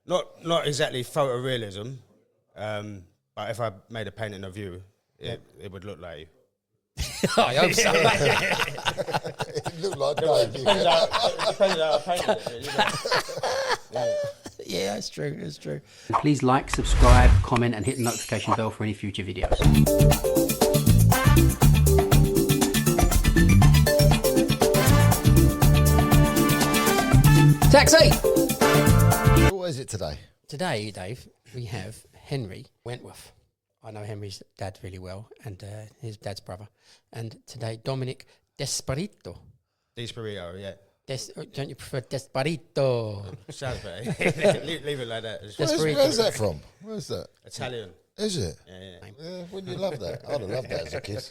Not exactly photorealism, but if I made a painting of you, it would look like you. I hope so. It looked like Dave. Depends how I painted it, really, doesn't it? Yeah, it's true. It's true. Please like, subscribe, comment, and hit the notification bell for any future videos. Taxi! What is it today? Today, Dave, we have Henry Wentworth. I know Henry's dad really well, and his dad's brother. And today, Dominic Dispirato. Dispirato, yeah. Don't you prefer Dispirato? Sounds better. leave it like that. Where's that from? Where's that? Italian. Is it? Yeah. Yeah, wouldn't you love that? I'd have loved that as a kid.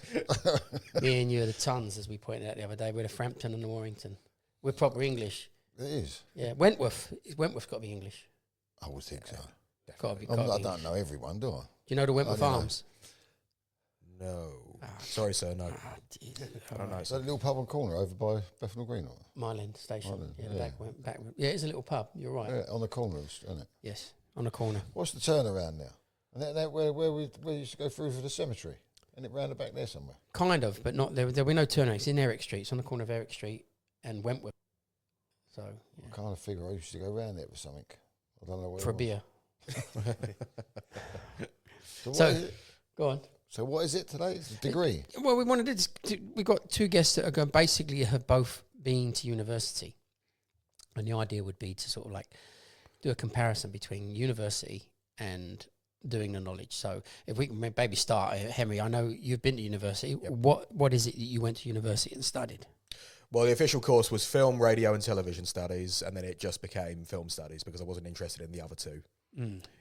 Me and you are the tons, as we pointed out the other day. We're the Frampton and the Warrington. We're proper English. It is. Yeah, Wentworth. Wentworth's got to be English. I would think so. Got to be. I don't know everyone, do I? Do you know the Wentworth Arms? No. Sorry, sir, no. I don't know. Is that a little pub on the corner over by Bethnal Green? Or? Myland Station. Myland, Yeah, yeah. back. Yeah, it's a little pub. You're right. Yeah, on the corner, isn't it? Yes, on the corner. What's the turnaround now? And that where we used to go through for the cemetery, and it round the back there somewhere. Kind of, but not there. There were no turnarounds. It's in Eric Street. It's on the corner of Eric Street and Wentworth. So I kind of figure I used to go round there for something. I don't know where. for a beer. So Go on. So what is it today? It's a degree. Well, we wanted we got two guests that are going basically have both been to university, and the idea would be to sort of like do a comparison between university and doing the knowledge. So if we can maybe start, Henry, I know you've been to university. Yep. What is it that you went to university and studied? Well, the official course was film, radio and television studies, and then it just became film studies because I wasn't interested in the other two.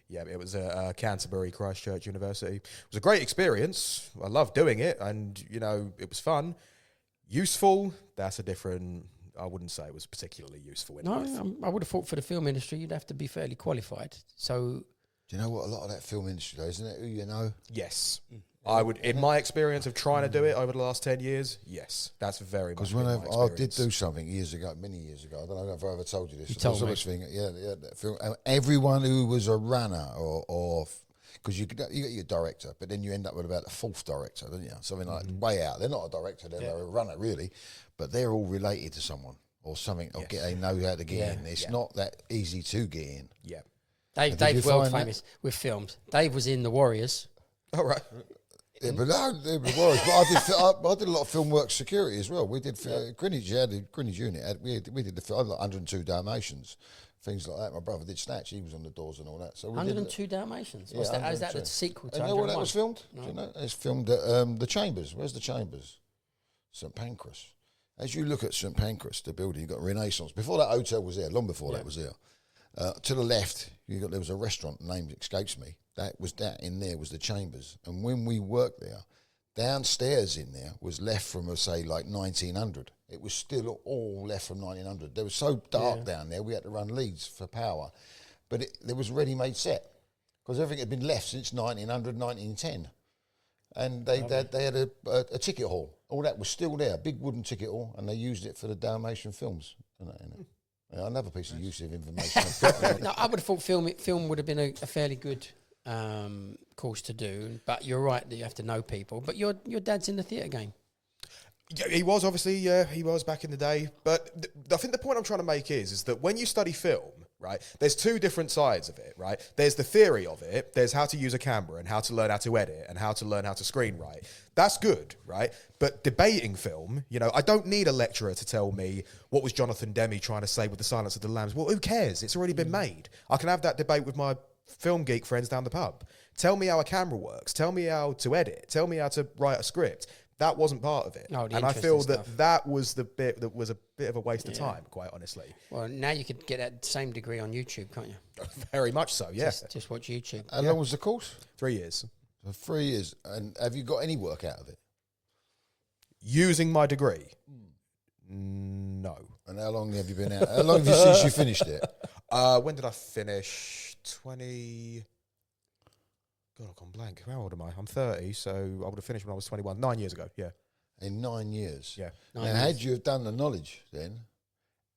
Yeah, it was Canterbury Christchurch University. It was a great experience. I loved doing it, and, you know, it was fun. Useful, that's a different... I wouldn't say it was particularly useful in life. I would have thought for the film industry you'd have to be fairly qualified. So... Do you know what a lot of that film industry though, isn't it? Who you know? Yes. I would, in my experience of trying to do it over the last 10 years, yes, that's very much. Because when I did do something years ago, many years ago, I don't know if I ever told you this. You told me. That film, everyone who was a runner or because you get your director, but then you end up with about the fourth director, don't you? Something like way out. They're not a director, they're a runner really, but they're all related to someone or something. Or they know how to get in. It's not that easy to get in. Yeah. Dave's world famous with films. Dave was in The Warriors. All right. Yeah, but they were worse. But I did a lot of film work security as well. We did Greenwich. Greenwich unit. We did the film, like 102 Dalmatians, things like that. My brother did Snatch. He was on the doors and all that. So 102 Dalmatians. Yeah, Is that the sequel to? And you know where that was filmed? No. Do you know? It's filmed at the Chambers. Where's the Chambers? St Pancras. As you look at St Pancras, the building, you've got Renaissance. Before that hotel was there, long before that was there. To the left, there was a restaurant. The name escapes me. That in there was the Chambers, and when we worked there, downstairs in there was left from say like 1900. It was still all left from 1900. There was so dark down there, we had to run leads for power, but there was a ready-made set because everything had been left since 1900, 1910, and they had a ticket hall. All that was still there, big wooden ticket hall, and they used it for the Dalmatian films. Another piece of use of information. No, I would have thought film would have been a fairly good course to do, but you're right that you have to know people. But your dad's in the theatre game. Yeah, he was obviously, he was back in the day. But I think the point I'm trying to make is that when you study film, right, there's two different sides of it, right? There's the theory of it, there's how to use a camera and how to learn how to edit and how to learn how to screenwrite. That's good, right? But debating film, you know, I don't need a lecturer to tell me what was Jonathan Demme trying to say with The Silence of the Lambs. Well, who cares? It's already been made. I can have that debate with my film geek friends down the pub. Tell me how a camera works. Tell me how to edit. Tell me how to write a script. That wasn't part of it. Oh, and I feel that was the bit that was a bit of a waste of time, quite honestly. Well, now you could get that same degree on YouTube, can't you? Very much so, yeah. Just watch YouTube. How long was the course? 3 years. For 3 years. And have you got any work out of it? Using my degree? No. And how long have you been out? How long have you since you finished it? When did I finish? God, I've gone blank. How old am I? I'm 30, so I would have finished when I was 21. 9 years ago, yeah. In 9 years? Yeah. Now, had you have done the knowledge then,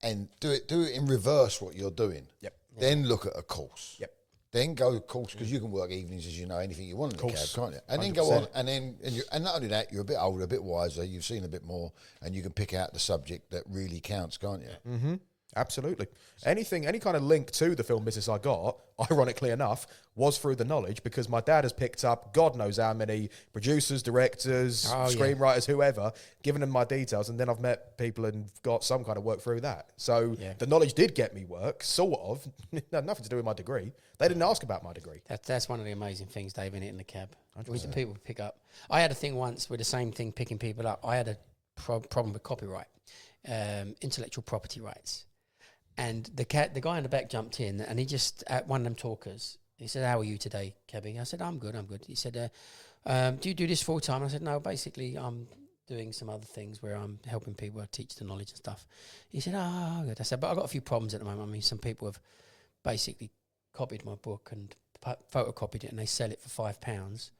and do it in reverse what you're doing? Yep. Then look at a course. Yep. Then go course, because you can work evenings as you know anything you want in the cab, can't you? And 100%. then go on, and not only that, you're a bit older, a bit wiser, you've seen a bit more, and you can pick out the subject that really counts, can't you? Mm-hmm. Absolutely. Any kind of link to the film business I got, ironically enough, was through the knowledge, because my dad has picked up God knows how many producers, directors, screenwriters, whoever, given them my details, and then I've met people and got some kind of work through that. So the knowledge did get me work, sort of. It had nothing to do with my degree. They didn't ask about my degree. That's one of the amazing things, Dave, in the cab. With the people pick up. I had a thing once with the same thing, picking people up. I had a problem with copyright, intellectual property rights. And the guy in the back jumped in, and he just, at one of them talkers, he said, "How are you today, Kebby?" I said, I'm good. He said, "Do you do this full time?" I said, "No, basically I'm doing some other things where I'm helping people teach the knowledge and stuff." He said, "Oh, good." I said, "But I've got a few problems at the moment. I mean, some people have basically copied my book and photocopied it, and they sell it for £5.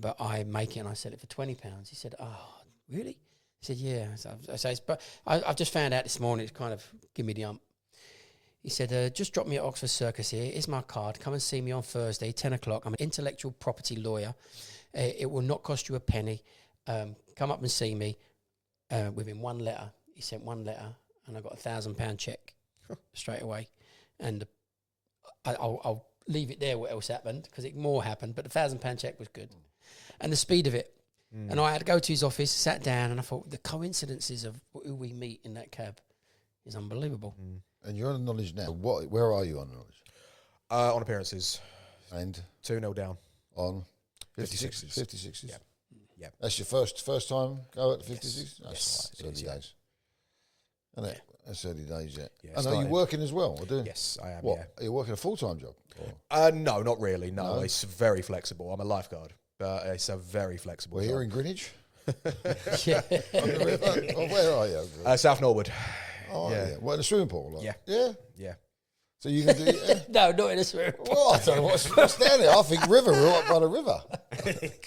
But I make it and I sell it for £20. He said, "Oh, really?" He said, "Yeah." I said, "But I've just found out this morning, it's kind of give me the ump." He said, "Just drop me at Oxford Circus here. Here's my card. Come and see me on Thursday, 10 o'clock. I'm an intellectual property lawyer. It will not cost you a penny. Come up and see me." Within one letter, he sent one letter, and I got £1,000 check straight away. And I'll leave it there what else happened, because more happened, but the £1,000 check was good. And the speed of it. And I had to go to his office, sat down, and I thought the coincidences of who we meet in that cab is unbelievable. And you're on the knowledge now. Where are you on the knowledge? On appearances. And 2-0 down. on 56s. 56s. Yeah. Yeah. That's your first time go at the 56s? That's Yes, right. it is, Early days. Isn't it? That's early days, yeah. Yeah, And are started- you working as well? Or doing? Yes, I am, What? yeah. Are you working a full-time job? Or? No, not really. No, No? it's very flexible. I'm a lifeguard, but it's a very flexible We're job. here in Greenwich? Yeah. On the river? Or where are you? South Norwood. Oh, yeah. yeah. What, in the swimming pool? Like? Yeah. Yeah? Yeah. So you can do... No, not in this room. Well, I don't know what's down there. I think river. We're right by the river.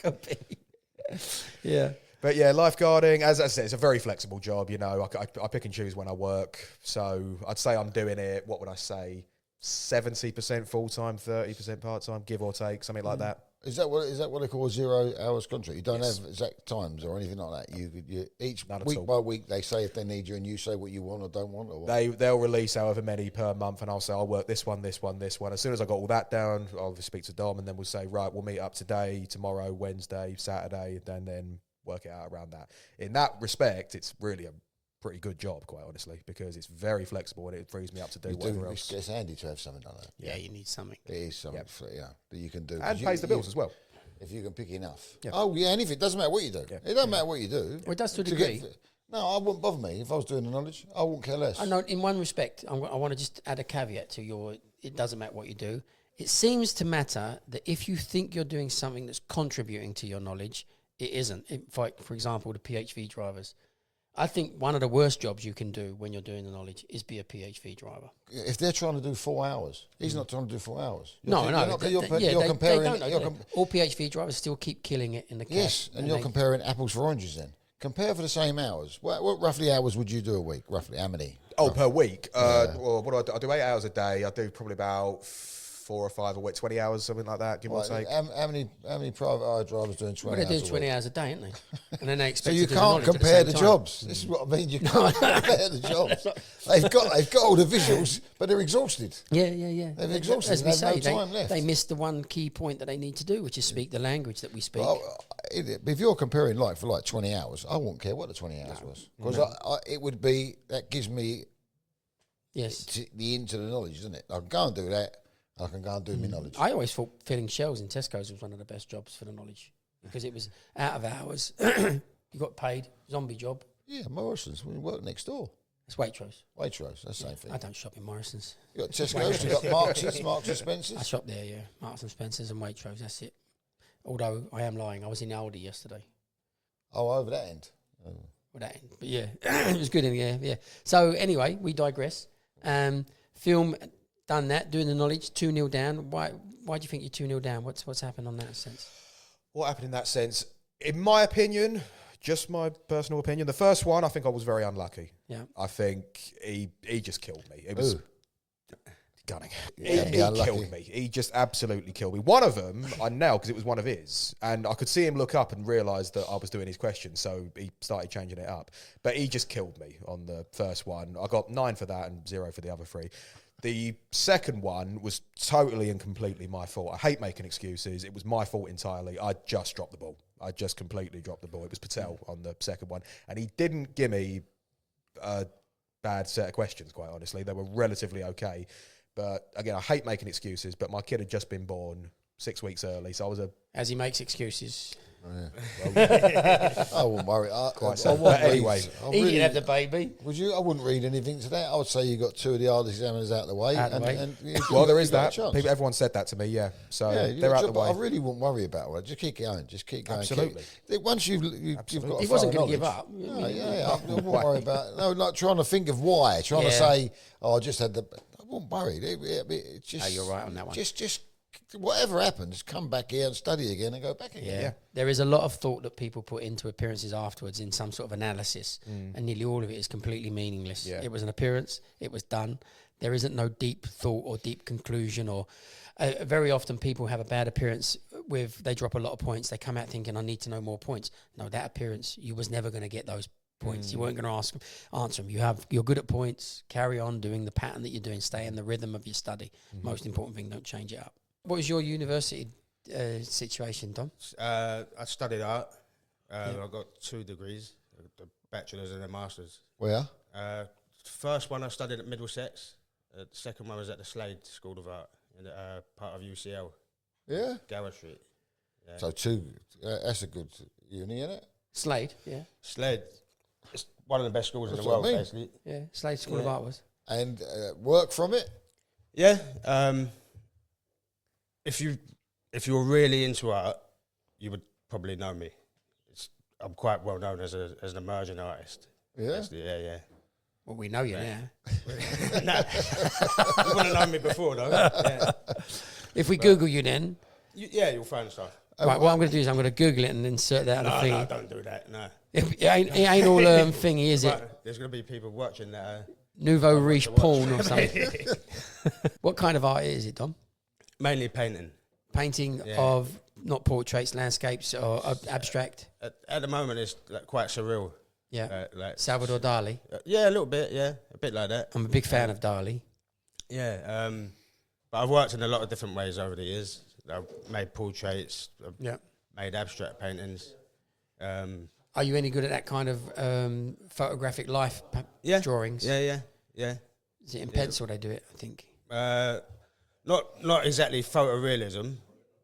Could be. Yeah. But yeah, lifeguarding, as I said, it's a very flexible job. You know, I pick and choose when I work. So I'd say I'm doing it, what would I say, 70% full-time, 30% part-time, give or take, something like that. Is that what they call a 0 hours contract? You don't have exact times or anything like that. You each Not at week all. by week they say if they need you and you say what you want or don't want or what? They'll release however many per month, and I'll say I'll work this one, this one, this one. As soon as I got all that down, I'll speak to Dom, and then we'll say, right, we'll meet up today, tomorrow, Wednesday, Saturday, and then work it out around that. In that respect, it's really a pretty good job, quite honestly, because it's very flexible and it frees me up to do whatever else. It's handy to have something like that. Yeah, you need something. It is something that you can do. And pays the bills as well. If you can pick enough. Yeah. Oh, yeah, and if it doesn't matter what you do. Yeah. It doesn't matter what you do. Well, it does to a get- degree. no, it wouldn't bother me if I was doing the knowledge. I wouldn't care less. I know, in one respect, I want to just add a caveat to your, it doesn't matter what you do. It seems to matter that if you think you're doing something that's contributing to your knowledge, it isn't. For example, the PHV drivers. I think one of the worst jobs you can do when you're doing the knowledge is be a PHV driver. If they're trying to do 4 hours, he's not trying to do 4 hours. No. You're They comparing. don't know, you're do they? All PHV drivers still keep killing it in the cab. yes, and you're comparing apples for oranges then. Compare for the same hours. What roughly hours would you do a week? Roughly, how many? Oh, per week? Well, what do? I do 8 hours a day. I do probably about 4 or 5 a week, 20 hours, something like that, give or take. How many private hire drivers doing 20 Well, hours they're doing a 20 week? hours a day, aren't they? And then they So expect you to do can't knowledge at compare same the time. jobs. This is what I mean. You can't compare the jobs. They've got all the visuals, but they're exhausted. Yeah. They've exhausted. As we They have say, no time left. they missed the one key point that they need to do, which is speak the language that we speak. Well, if you're comparing like for 20 hours, I wouldn't care what the 20 hours was because it would be that gives me Yes. the into the knowledge, isn't it? I can go and do that. I can go and do my knowledge. I always thought filling shells in Tesco's was one of the best jobs for the knowledge because it was out of hours. You got paid, zombie job. Yeah, Morrison's. We work next door. It's Waitrose. Waitrose, that's the same thing. I don't shop in Morrison's. You got Tesco's, you got Marks and Spencer's. I shop there, yeah. Marks and Spencers and Waitrose, that's it. Although I am lying, I was in Aldi yesterday. Oh, over that end. Well, that end. But yeah, it was good in the air, yeah. So anyway, we digress. Film done that, doing the knowledge, 2-0 down. Why do you think you're 2-0 down? What's happened on that sense? What happened in that sense? In my opinion, just my personal opinion, the first one, I think I was very unlucky. Yeah. I think he just killed me. It was Who? Gunning. Yeah, He killed me. He just absolutely killed me. One of them, I nailed because it was one of his. And I could see him look up and realise that I was doing his question. So he started changing it up. But he just killed me on the first one. I got 9 for that and 0 for the other 3. The second one was totally and completely my fault. I hate making excuses. It was my fault entirely. I just dropped the ball. I just completely dropped the ball. It was Patel on the second one. And he didn't give me a bad set of questions, quite honestly. They were relatively okay. But again, I hate making excuses, but my kid had just been born 6 weeks early, so I was As he makes excuses. I wouldn't worry. But anyway, He didn't have the baby. Would you? I wouldn't read anything to that. I would say you got 2 of the hardest examiners out of the way. well, there is that. Everyone said that to me, yeah. So they're out of the way. I really wouldn't worry about it. Just keep going. Just keep going. Absolutely. Once you've got He wasn't going to give up. I wouldn't worry about it. No, like trying to think of why. Trying to say, I just had the... I wouldn't worry. It's just, you're right on that one. Just whatever happens, come back here and study again and go back again. Yeah. There is a lot of thought that people put into appearances afterwards in some sort of analysis, and nearly all of it is completely meaningless. Yeah. It was an appearance, it was done. There isn't no deep thought or deep conclusion, or very often people have a bad appearance they drop a lot of points. They come out thinking, I need to know more points. No, that appearance, you was never going to get those points. You weren't going to answer them. You're good at points. Carry on doing the pattern that you're doing. Stay in the rhythm of your study. Most important thing, don't change it up. What was your university situation, Dom? I studied art. I got 2 degrees, the bachelor's and the master's. Where? First one I studied at Middlesex. The second one was at the Slade School of Art, in part of UCL. Yeah. Gower Street. Yeah. So 2, that's a good uni, isn't it? Slade, yeah. Slade. It's one of the best schools in the That's what world, I mean. basically. Yeah, Slade School of Art was. And work from it? Yeah. If you were really into art, you would probably know me. I'm quite well known as an emerging artist. Yeah? Basically, yeah. Well, we know you now. No, you wouldn't have known me before, though. Yeah. If we Google you then... You'll find stuff. Right, what I'm going to do is I'm going to Google it and insert that on the No, thing. don't do that, no. It ain't all thingy, is it? But there's going to be people watching that. Nouveau riche porn or something. What kind of art is it, Dom? Mainly painting. Painting of not portraits, landscapes, or abstract? At the moment, it's quite surreal. Yeah. Like Salvador Dali. Yeah, a little bit, yeah. A bit like that. I'm a big fan of Dali. Yeah. But I've worked in a lot of different ways over the years. I've made portraits. I've made abstract paintings. Are you any good at that kind of photographic life drawings? Yeah. Is it in pencil they do it, I think? Not exactly photorealism,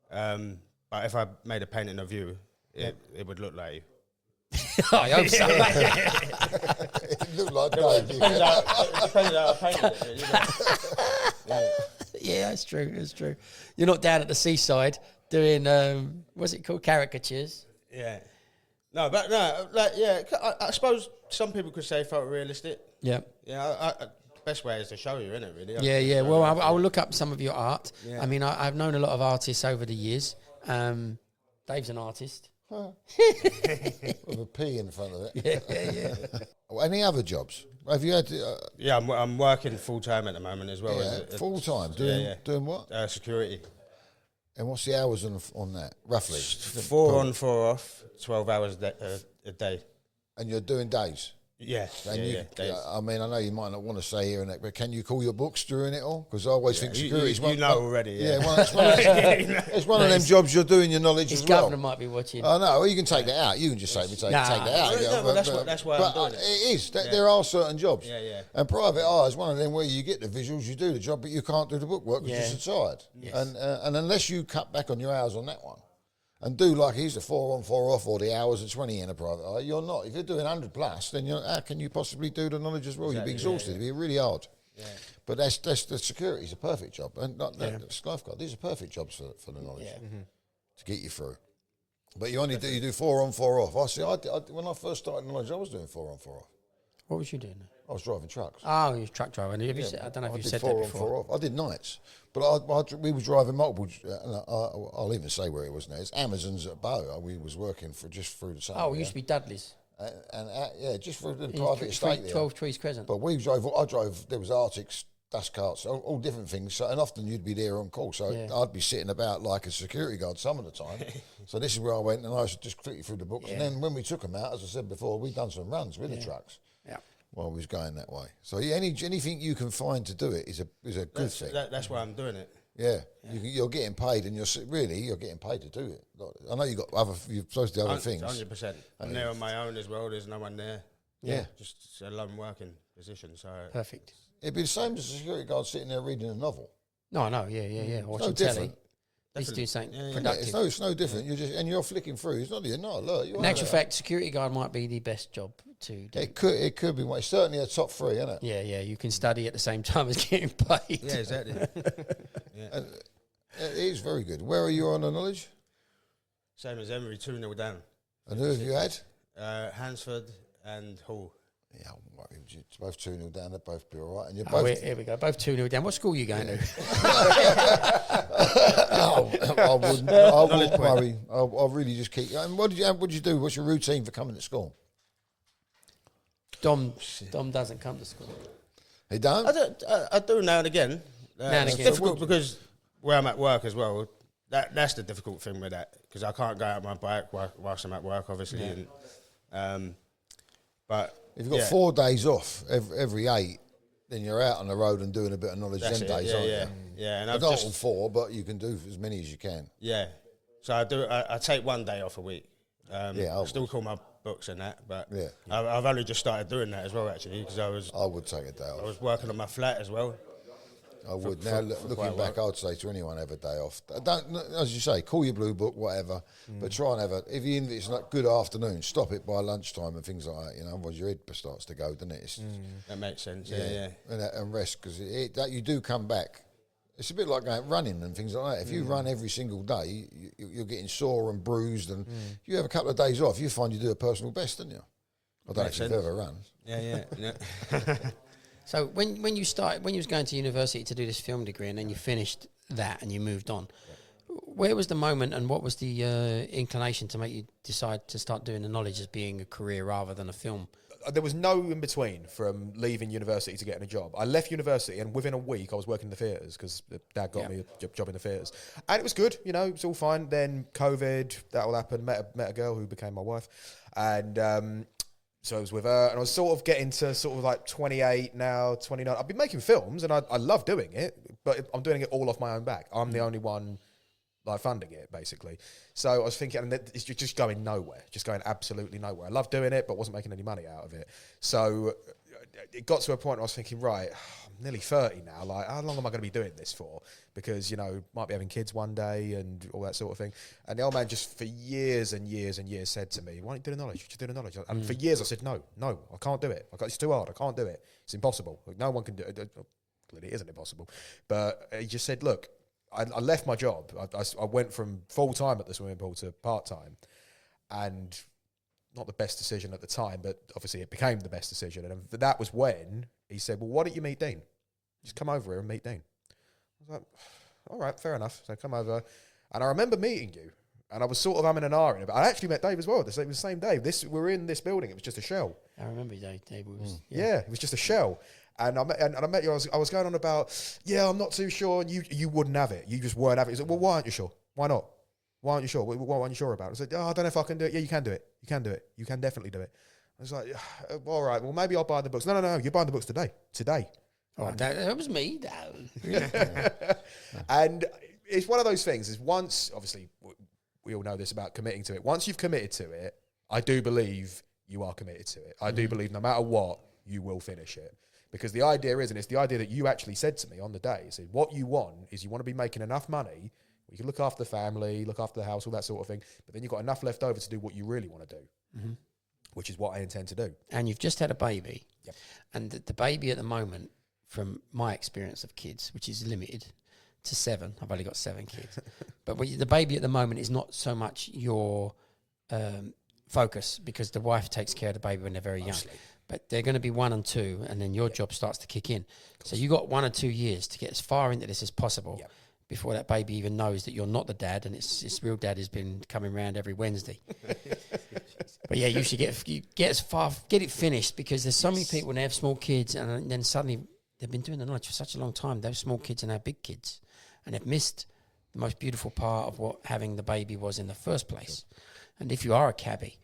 but if I made a painting of you, it would look like you. I hope so. It looked like Dave. Depends how I painted it, really. Yeah, that's true. That's true. You're not down at the seaside doing what's it called, caricatures? Yeah. I suppose some people could say photorealistic. Yeah. Yeah. The best way is to show you, isn't it? Really. Yeah. Well, I'll look up some of your art. Yeah. I mean, I've known a lot of artists over the years. Dave's an artist. With a P in front of it. Yeah. Any other jobs? Have you had... Yeah, I'm working full-time at the moment as well. full-time? Doing what? Security. And what's the hours on that, roughly? 4 on, 4 off, 12 hours a day. And you're doing days? Yeah, days. I mean, I know you might not want to say here and that, but can you call your books during it all? Because I always think security is one... You know already, yeah. It's one of them jobs you're doing your knowledge His as well. governor might be watching. Oh, no, well, you can take that out. You can just say, take that out. Well, that's why I'm doing it. It is. There are certain jobs. Yeah. And private eye is one of them where you get the visuals, you do the job, but you can't do the bookwork because you're so tired. Yes. And unless you cut back on your hours on that one, and do like he's the 4 on, 4 off, or the hours of 20 in a private eye, you're not. If you're doing 100 plus, then how can you possibly do the knowledge as well? Exactly, you'd be exhausted. It'd be really hard. Yeah. But that's the security is a perfect job, and the lifeguard. These are perfect jobs for the knowledge to get you through. But you only do 4 on, 4 off. I see. When I first started knowledge, I was doing 4 on, 4 off. What was you doing? I was driving trucks. Oh, you were a truck driver. I don't know if you said that before. 4 on, 4 off. I did nights, but we were driving multiple. I'll even say where it was now. It's Amazon's at Bow. We was working for just through the summer. Oh, it used to be Dudley's. And just for the private estate there. 12 Trees Crescent. But I drove. There was Arctics dust carts, all different things. So, and often you'd be there on call. So I'd be sitting about like a security guard some of the time. So this is where I went, and I should just quickly through the books. And then when we took them out, as I said before, we'd done some runs with the trucks. Yeah. While we was going that way. So anything you can find to do it is a good thing. That's why I'm doing it. Yeah. You're getting paid, and you're getting paid to do it. I know you're supposed to do other things. 100%. I'm there on my own as well. There's no one there. Yeah. Just a lone working position. So Perfect. It'd be the same as a security guard sitting there reading a novel. No, I know. Yeah. Watching telly. He's doing something productive. It's no different. You're flicking through. It's not alert. In actual fact, security guard might be the best job to do. It could be. It's certainly a top 3, isn't it? Yeah. You can study at the same time as getting paid. Yeah, exactly. And it is very good. Where are you on the knowledge? Same as Henry, 2-0 down. And who have you had? Hansford and Hall. Yeah, I won't worry. It's both 2-0 down. They'll both be all right. And you're Here we go. Both 2-0 down. What school are you going to? I wouldn't worry. I'll really just keep. And what did you do? What's your routine for coming to school? Dom doesn't come to school. He don't? I do now and again. It's difficult because where I'm at work as well. That's the difficult thing with that, because I can't go out on my bike whilst I'm at work, obviously. Yeah. But if you've got 4 days off every 8, then you're out on the road and doing a bit of knowledge them days, aren't you? Yeah, and not all 4, but you can do as many as you can. Yeah, so I take 1 day off a week. I still call my books and that, but yeah. I've only just started doing that as well, actually, because I would take a day off. I was working on my flat as well. I would. Now, looking back, I'd say to anyone, have a day off. Don't, as you say, call your blue book, whatever, but try and have if it's not good afternoon, stop it by lunchtime and things like that, you know, otherwise your head starts to go, doesn't it? That makes sense, yeah. And rest, because you do come back. It's a bit like going running and things like that. If you run every single day, you're getting sore and bruised, and you have a couple of days off, you find you do a personal best, don't you? I don't know if you've ever run. Yeah. So when you was going to university to do this film degree, and then you finished that and you moved on, where was the moment and what was the inclination to make you decide to start doing the knowledge as being a career rather than a film? There was no in between from leaving university to getting a job. I left university, and within a week I was working in the theatres because Dad got me a job in the theatres, and it was good. You know, it was all fine. Then COVID, that all happened. Met a girl who became my wife, and so I was with her, and I was sort of getting to sort of like 28 now, 29. I've been making films, and I love doing it, but I'm doing it all off my own back. I'm the only one like funding it, basically. So I was thinking, and it's just going nowhere, just going absolutely nowhere. I love doing it, but wasn't making any money out of it. So it got to a point where I was thinking, right, I'm nearly 30 now. Like, how long am I going to be doing this for? Because, you know, might be having kids one day and all that sort of thing. And the old man just for years and years and years said to me, why don't you do the knowledge? Just do the knowledge. And for years I said, no, I can't do it. It's too hard. I can't do it. It's impossible. Like, no one can do it. Clearly it isn't impossible. But he just said, look, I left my job. I went from full-time at the swimming pool to part-time, and not the best decision at the time, but obviously it became the best decision. And that was when he said, well, why don't you meet Dean? Just come over here and meet Dean. I was like, all right, fair enough. So I come over, and I remember meeting you, and I was sort of umming and ahhing, but I actually met Dave as well. It was the same day. We were in this building. It was just a shell. I remember Dave was... Yeah, it was just a shell. And I met you. I was going on about, I'm not too sure. And you wouldn't have it. You just weren't having it. He said, well, why aren't you sure? Why not? Why aren't you sure? What aren't you sure about? I said, I don't know if I can do it. Yeah, you can do it. You can do it. You can definitely do it. I was like, all right, well, maybe I'll buy the books. No, you're buying the books today. Oh, that was me. And it's one of those things is once, obviously, we all know this about committing to it. Once you've committed to it, I do believe you are committed to it. I do believe no matter what, you will finish it. Because the idea is, and it's the idea that you actually said to me on the day, you said, what you want is you want to be making enough money where you can look after the family, look after the house, all that sort of thing, but then you've got enough left over to do what you really want to do, which is what I intend to do. And you've just had a baby. Yep. And the baby at the moment, from my experience of kids, which is limited to 7, I've only got 7 kids, but the baby at the moment is not so much your focus, because the wife takes care of the baby when they're very young. But they're going to be 1 and 2, and then your job starts to kick in. So you got 1 or 2 years to get as far into this as possible before that baby even knows that you're not the dad, and its real dad has been coming around every Wednesday. But yeah, you should get it finished, because there's so many people when they have small kids, and then suddenly they've been doing the knowledge for such a long time. Those small kids are now big kids, and they've missed the most beautiful part of what having the baby was in the first place. And if you are a cabbie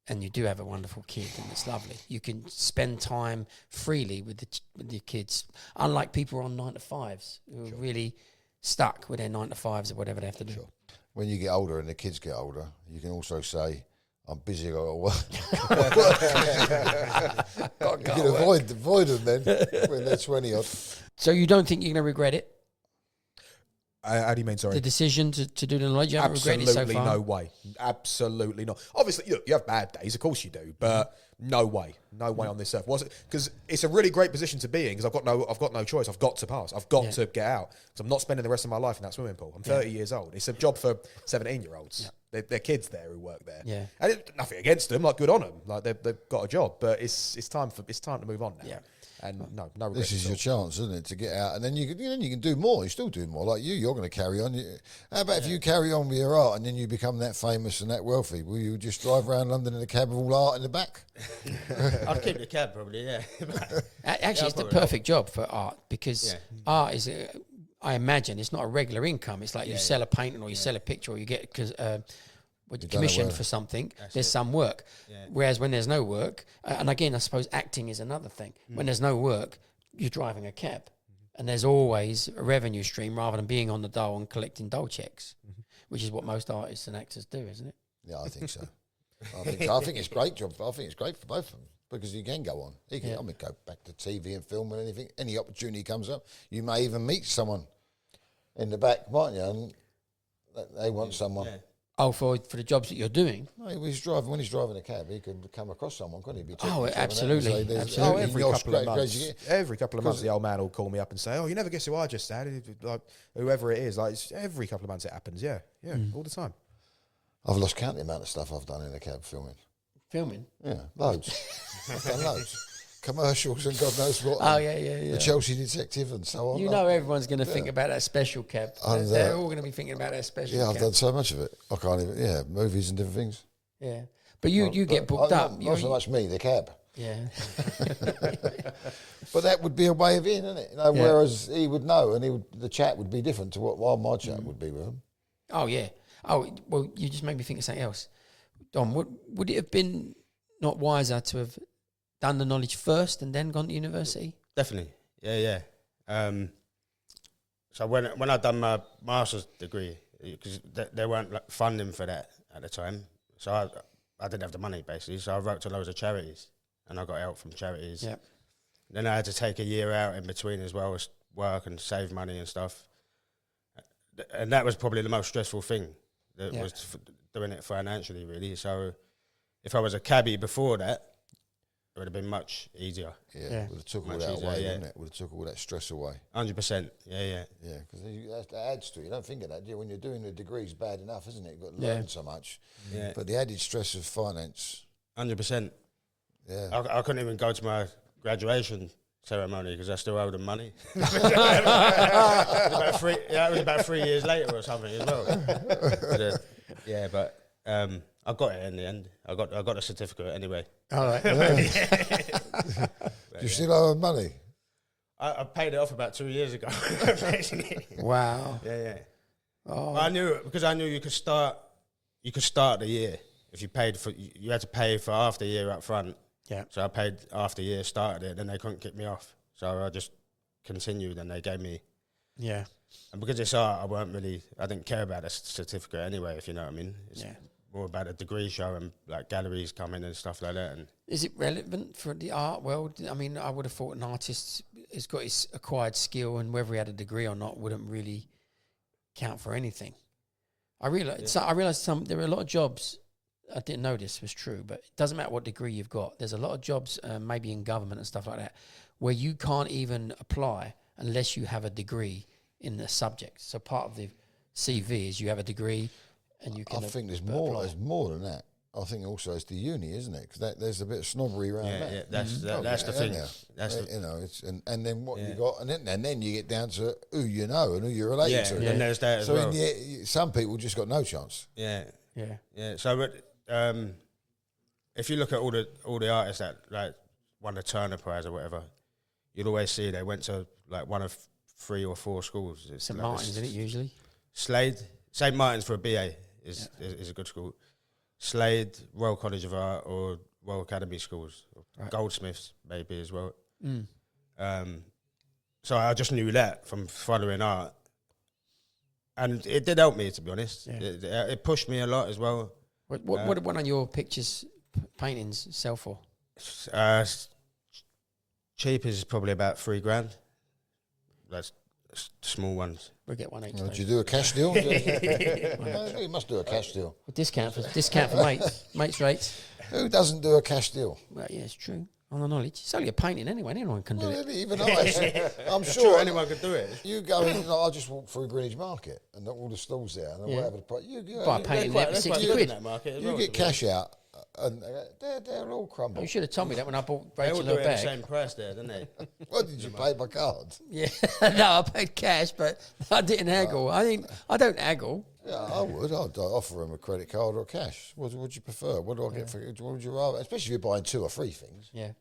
and you do have a wonderful kid and it's lovely, you can spend time freely with your kids, unlike people on 9 to 5s who are really stuck with their 9 to 5s or whatever they have to do. Sure. When you get older and the kids get older, you can also say, I'm busy, I got to work. You can avoid them then when they're 20 odd. So you don't think you're going to regret it? How do you mean, sorry? The decision to do the knowledge, you haven't regretted it so far? No way. Absolutely not. Obviously, look, you have bad days, of course you do, but no way on this earth. Was it? Because it's a really great position to be in. Because I've got no choice. I've got to pass. I've got to get out. Because I'm not spending the rest of my life in that swimming pool. I'm 30 years old. It's a job for 17-year-olds. Yeah. They're kids there who work there. Yeah, and nothing against them. Like, good on them. Like they've got a job, but it's time to move on now. Yeah. And no regrets. This is your chance, isn't it, to get out, and then you can do more. You still do more. Like you're going to carry on. How about if you carry on with your art and then you become that famous and that wealthy? Will you just drive around London in a cab with all art in the back? I'd keep the cab probably. Yeah. Actually, it's the perfect job for art because art is. I imagine it's not a regular income. It's like you sell a painting or you sell a picture or you get commissioned for something. There's some work. Yeah. Whereas when there's no work, and again, I suppose acting is another thing. When there's no work, you're driving a cab. And there's always a revenue stream rather than being on the dole and collecting dole checks, which is what most artists and actors do, isn't it? Yeah, I think so. I think it's a great job. I think it's great for both of them because you can go on. You can, go back to TV and film and anything. Any opportunity comes up, you may even meet someone in the back, mightn't you? And they want someone. Yeah. Oh, for the jobs that you're doing? No, when he's driving a cab, he could come across someone, couldn't he? Absolutely. Every couple of months, the old man will call me up and say, "Oh, you never guess who I just had." Like whoever it is, like every couple of months it happens. Yeah, all the time. I've lost count the amount of stuff I've done in a cab filming. Filming? Yeah, loads. I've done loads. Commercials and God knows what. Oh, yeah. The Chelsea Detective and so on. You know everyone's going to think about that special cab. They're all going to be thinking about that special cab. Yeah, I've done so much of it. I can't even, movies and different things. Yeah. But you get booked up. Not so much me, the cab. Yeah. But that would be a way of in, isn't it? Whereas he would know and the chat would be different to what my chat would be with him. Oh, yeah. Oh, well, you just made me think of something else. Dom, would it have been not wiser to have done the knowledge first and then gone to university? Definitely, yeah. So when I done my master's degree, because they weren't funding for that at the time, so I didn't have the money basically. So I wrote to loads of charities, and I got help from charities. Yeah. Then I had to take a year out in between as well as work and save money and stuff, and that was probably the most stressful thing. Was doing it financially, really. So if I was a cabbie before that, it would have been much easier. Yeah. Would have took all that away, wouldn't it? Would have took all that stress away. 100%, yeah. Yeah, because that adds to it. You don't think of that, do you? When you're doing the degrees, bad enough, isn't it? You've got to learn so much. Yeah. But the added stress of finance. 100%. Yeah. I couldn't even go to my graduation ceremony because I still owed them money. It was about 3 years later or something as well. But I got it in the end. I got a certificate anyway. All right. Do you still owe them money? I paid it off about 2 years ago. Wow. Yeah. Oh. I knew you could start the year if you paid for. You had to pay for half the year up front. Yeah. So I paid half the year, started it, then they couldn't kick me off. So I just continued, and they gave me. Yeah. And because it's art, I didn't care about a certificate anyway, if you know what I mean. It's more about a degree show and like galleries coming and stuff like that. And is it relevant for the art world? I mean, I would have thought an artist has got his acquired skill, and whether he had a degree or not wouldn't really count for anything. I realised there are a lot of jobs. I didn't know this was true, but it doesn't matter what degree you've got. There's a lot of jobs, maybe in government and stuff like that, where you can't even apply unless you have a degree in the subject. So part of the CV is you have a degree, and you can. I think there's more. Apply. There's more than that. I think also it's the uni, isn't it? Because there's a bit of snobbery around that. Yeah, that's the thing. It's and then what you got, and then you get down to who you know and who you're related to. Yeah, and there's that as well. So some people just got no chance. Yeah. So. If you look at all the artists that like won the Turner Prize or whatever, you'd always see they went to like one of 3 or 4 schools. It's St like Martin's, isn't it, usually? Slade, St Martin's for a BA is a good school. Slade, Royal College of Art, or Royal Academy schools, Goldsmiths maybe as well. So I just knew that from following art, and it did help me, to be honest. Yeah. It pushed me a lot as well. What did one of your pictures, paintings, sell for? Cheap is probably about $3,000. That's small ones. We'll get one each. Did you do a cash deal? You must do a cash deal. Discount for mates rates. Who doesn't do a cash deal? Well, yeah, it's true. On the knowledge, it's only a painting anyway. Anyone can do it. Even I'm sure anyone could do it. You go in, I just walk through Greenwich Market and all the stalls there and whatever the price. You buy a painting there for 60 quid. You get cash out and they're all crumbled. You should have told me that when I bought They all Rachel do her it at the bag. same price there, don't they? What did you pay by card? Yeah, no, I paid cash, but I didn't haggle. I don't haggle. Yeah, I would. I'd offer them a credit card or cash. What would you prefer? What do I get for? What would you rather? Especially if you're buying 2 or 3 things. Yeah.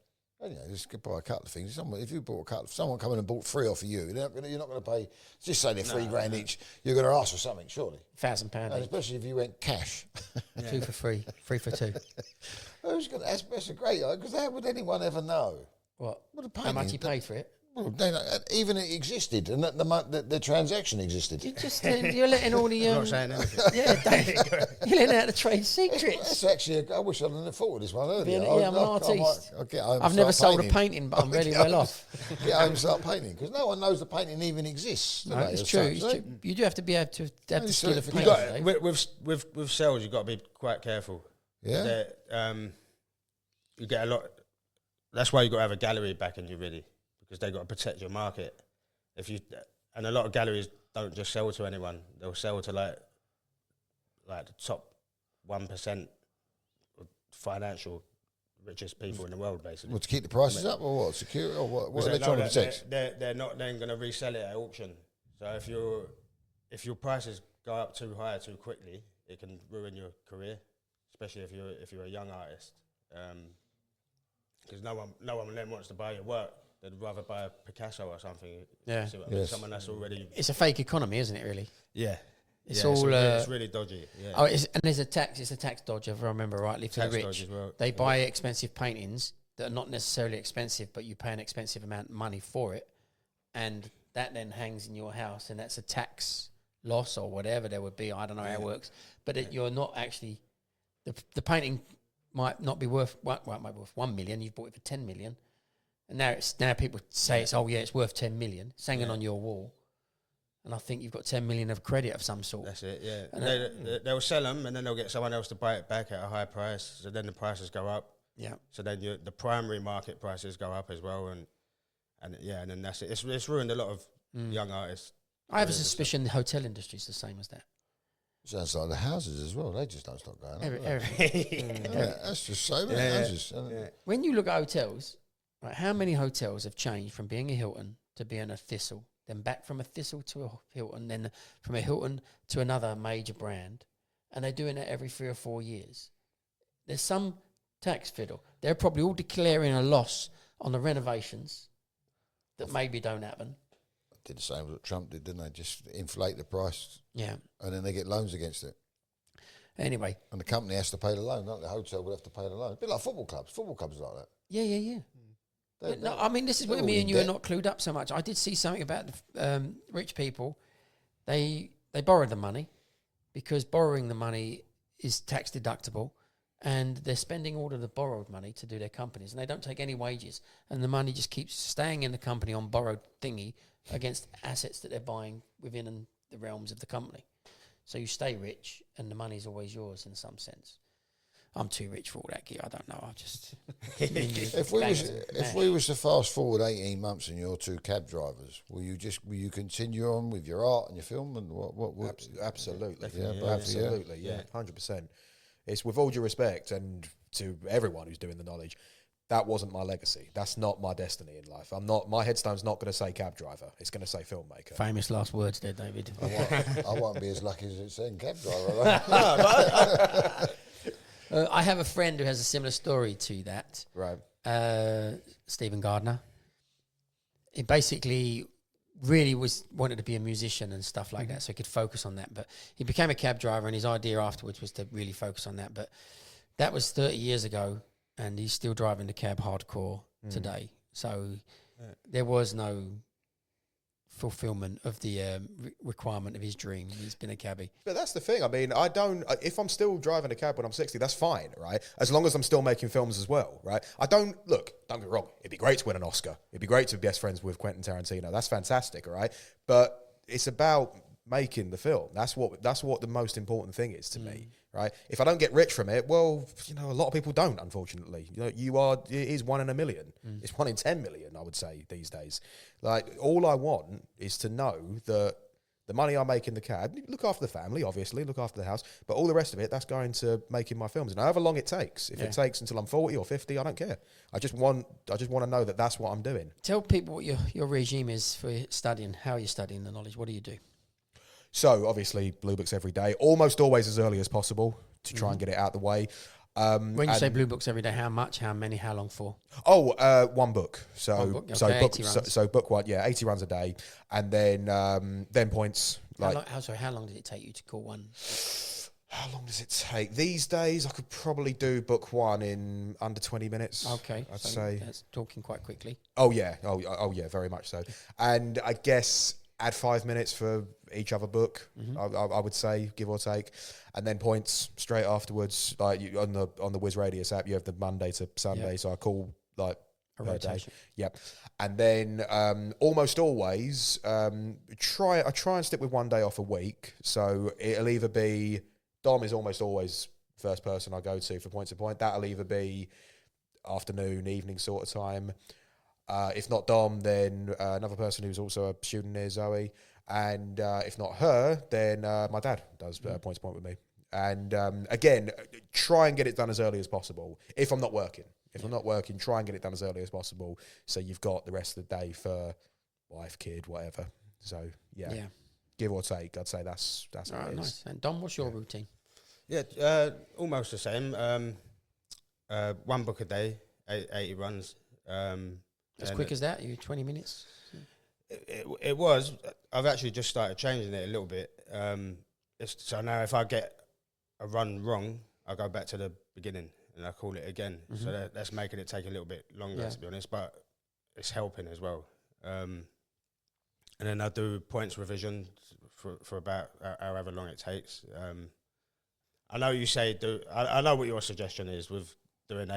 Just buy a couple of things. If you bought a couple, someone come in and bought 3 off of you, you're not going to pay. Just say they're $3,000 each. You're going to ask for something, surely. £1,000. And especially if you went cash. 2 for 3, 3 for 2. Who's going to? That's a great idea, because how would anyone ever know? What? A How much you paid for it? Well, even it existed, and the transaction existed. You're letting all the I'm not saying anything. yeah, Dave, you're letting out the trade secrets. That's actually. I wish I'd have thought of this one earlier. I'm an artiste. I've never sold a painting, but I'm really well off. Get home and start painting, because no one knows the painting even exists. No, it's true. You do have to be able to have the skill of painting. With sales, you've got to be quite careful. Yeah. You get a lot. That's why you've got to have a gallery backing you, really, because they've got to protect your market. And a lot of galleries don't just sell to anyone; they'll sell to like the top 1% of financial richest people in the world, basically. Well, to keep the prices up, or what? Security, or what? What are they trying to protect? They're not then going to resell it at auction. So if your prices go up too high too quickly, it can ruin your career, especially if you're a young artist. Because no one then wants to buy your work. They'd rather buy a Picasso or something. Yeah. Yes. Someone that's already. It's a fake economy, isn't it? Really. Yeah. It's it's really dodgy. Yeah. Oh, and there's it's a tax dodge, if I remember rightly, for the Tax rich. dodge as well. They buy expensive paintings that are not necessarily expensive, but you pay an expensive amount of money for it, and that then hangs in your house, and that's a tax loss or whatever there would be. I don't know how it works, but you're not actually the painting might not be worth it might be worth 1 million. You've bought it for 10 million, and now people say it's worth 10 million. It's hanging on your wall. And I think you've got 10 million of credit of some sort. That's it, yeah. And they'll sell them, and then they'll get someone else to buy it back at a high price. So then the prices go up. Yeah. So then the primary market prices go up as well, and then that's it. It's ruined a lot of young artists. I have a suspicion the hotel industry is the same as that. Sounds like the houses as well. They just don't stop going up. That's just so many houses. When you look at hotels, right, how many hotels have changed from being a Hilton to being a Thistle? Then back from a Thistle to a Hilton, then from a Hilton to another major brand. And they're doing it every 3 or 4 years. There's some tax fiddle. They're probably all declaring a loss on the renovations that maybe don't happen. Did the same as what Trump did, didn't they? Just inflate the price. Yeah. And then they get loans against it. Anyway. And the company has to pay the loan, not the hotel would have to pay the loan. A bit like football clubs. Football clubs are like that. Yeah. No, I mean, this is where me and you are not clued up so much. I did see something about rich people. They borrowed the money because borrowing the money is tax deductible, and they're spending all of the borrowed money to do their companies, and they don't take any wages, and the money just keeps staying in the company on borrowed thingy against assets that they're buying within the realms of the company. So you stay rich, and the money's always yours in some sense. I'm too rich for all that gear. I don't know. I just if we was to fast forward 18 months and you're 2 cab drivers, will you continue on with your art and your film and what Absolutely. Yeah, absolutely. Yeah, 100%. It's with all due respect and to everyone who's doing the knowledge, that wasn't my legacy. That's not my destiny in life. My headstone's not going to say cab driver. It's going to say filmmaker. Famous last words there, David. I won't be as lucky as it saying cab driver. I have a friend who has a similar story to that. Right. Stephen Gardner. he basically really wanted to be a musician and stuff like that, so he could focus on that. But he became a cab driver, and his idea afterwards was to really focus on that. But that was 30 years ago, and he's still driving the cab hardcore today. So there was no fulfillment of the requirement of his dream. He's been a cabbie. But that's the thing. I mean, if I'm still driving a cab when I'm 60, that's fine, right? As long as I'm still making films as well, right? Don't get me wrong. It'd be great to win an Oscar. It'd be great to be best friends with Quentin Tarantino. That's fantastic, all right? But it's about making the film. That's what the most important thing is to me, right? If I don't get rich from it, well, a lot of people don't, unfortunately. It is 1 in a million. It's 1 in 10 million, I would say, these days. Like, all I want is to know that the money I make in the cab, look after the family, obviously, look after the house, but all the rest of it, that's going to making my films. And however long it takes, if it takes until I'm 40 or 50, I don't care. I just want to know that that's what I'm doing. Tell people what your regime is for studying. How are you studying the knowledge? What do you do? So, obviously, Blue Books every day, almost always as early as possible to try and get it out the way. When you say Blue Books every day, how much, how many, how long for? One book. So, One book? Okay, so book one, 80 runs a day, and then points. How long did it take you to call one? How long does it take? These days, I could probably do book one in under 20 minutes. Okay, I'd say that's talking quite quickly. Oh yeah, very much so. And I guess add 5 minutes for each other book. I would say, give or take, and then points straight afterwards. Like on the Wiz Radius app, you have the Monday to Sunday, so I call like a rotation. Yep, and then almost always try and stick with 1 day off a week. So it'll either be Dom is almost always first person I go to for point to point. That'll either be afternoon, evening sort of time. If not Dom, then another person who's also a student near Zoe. And if not her, then my dad does point to point with me. And again, try and get it done as early as possible. If I'm not working. If I'm not working, try and get it done as early as possible. So you've got the rest of the day for wife, kid, whatever. So, yeah. Give or take, I'd say that's all what right, it is. nice. And Dom, what's your routine? Yeah, almost the same. 1 book a day, 80 runs. As quick as that? You 20 minutes? It was. I've actually just started changing it a little bit. So now if I get a run wrong, I go back to the beginning and I call it again. So that's making it take a little bit longer, to be honest, but it's helping as well. And then I do points revision for about however long it takes. I know you say I know what your suggestion is with doing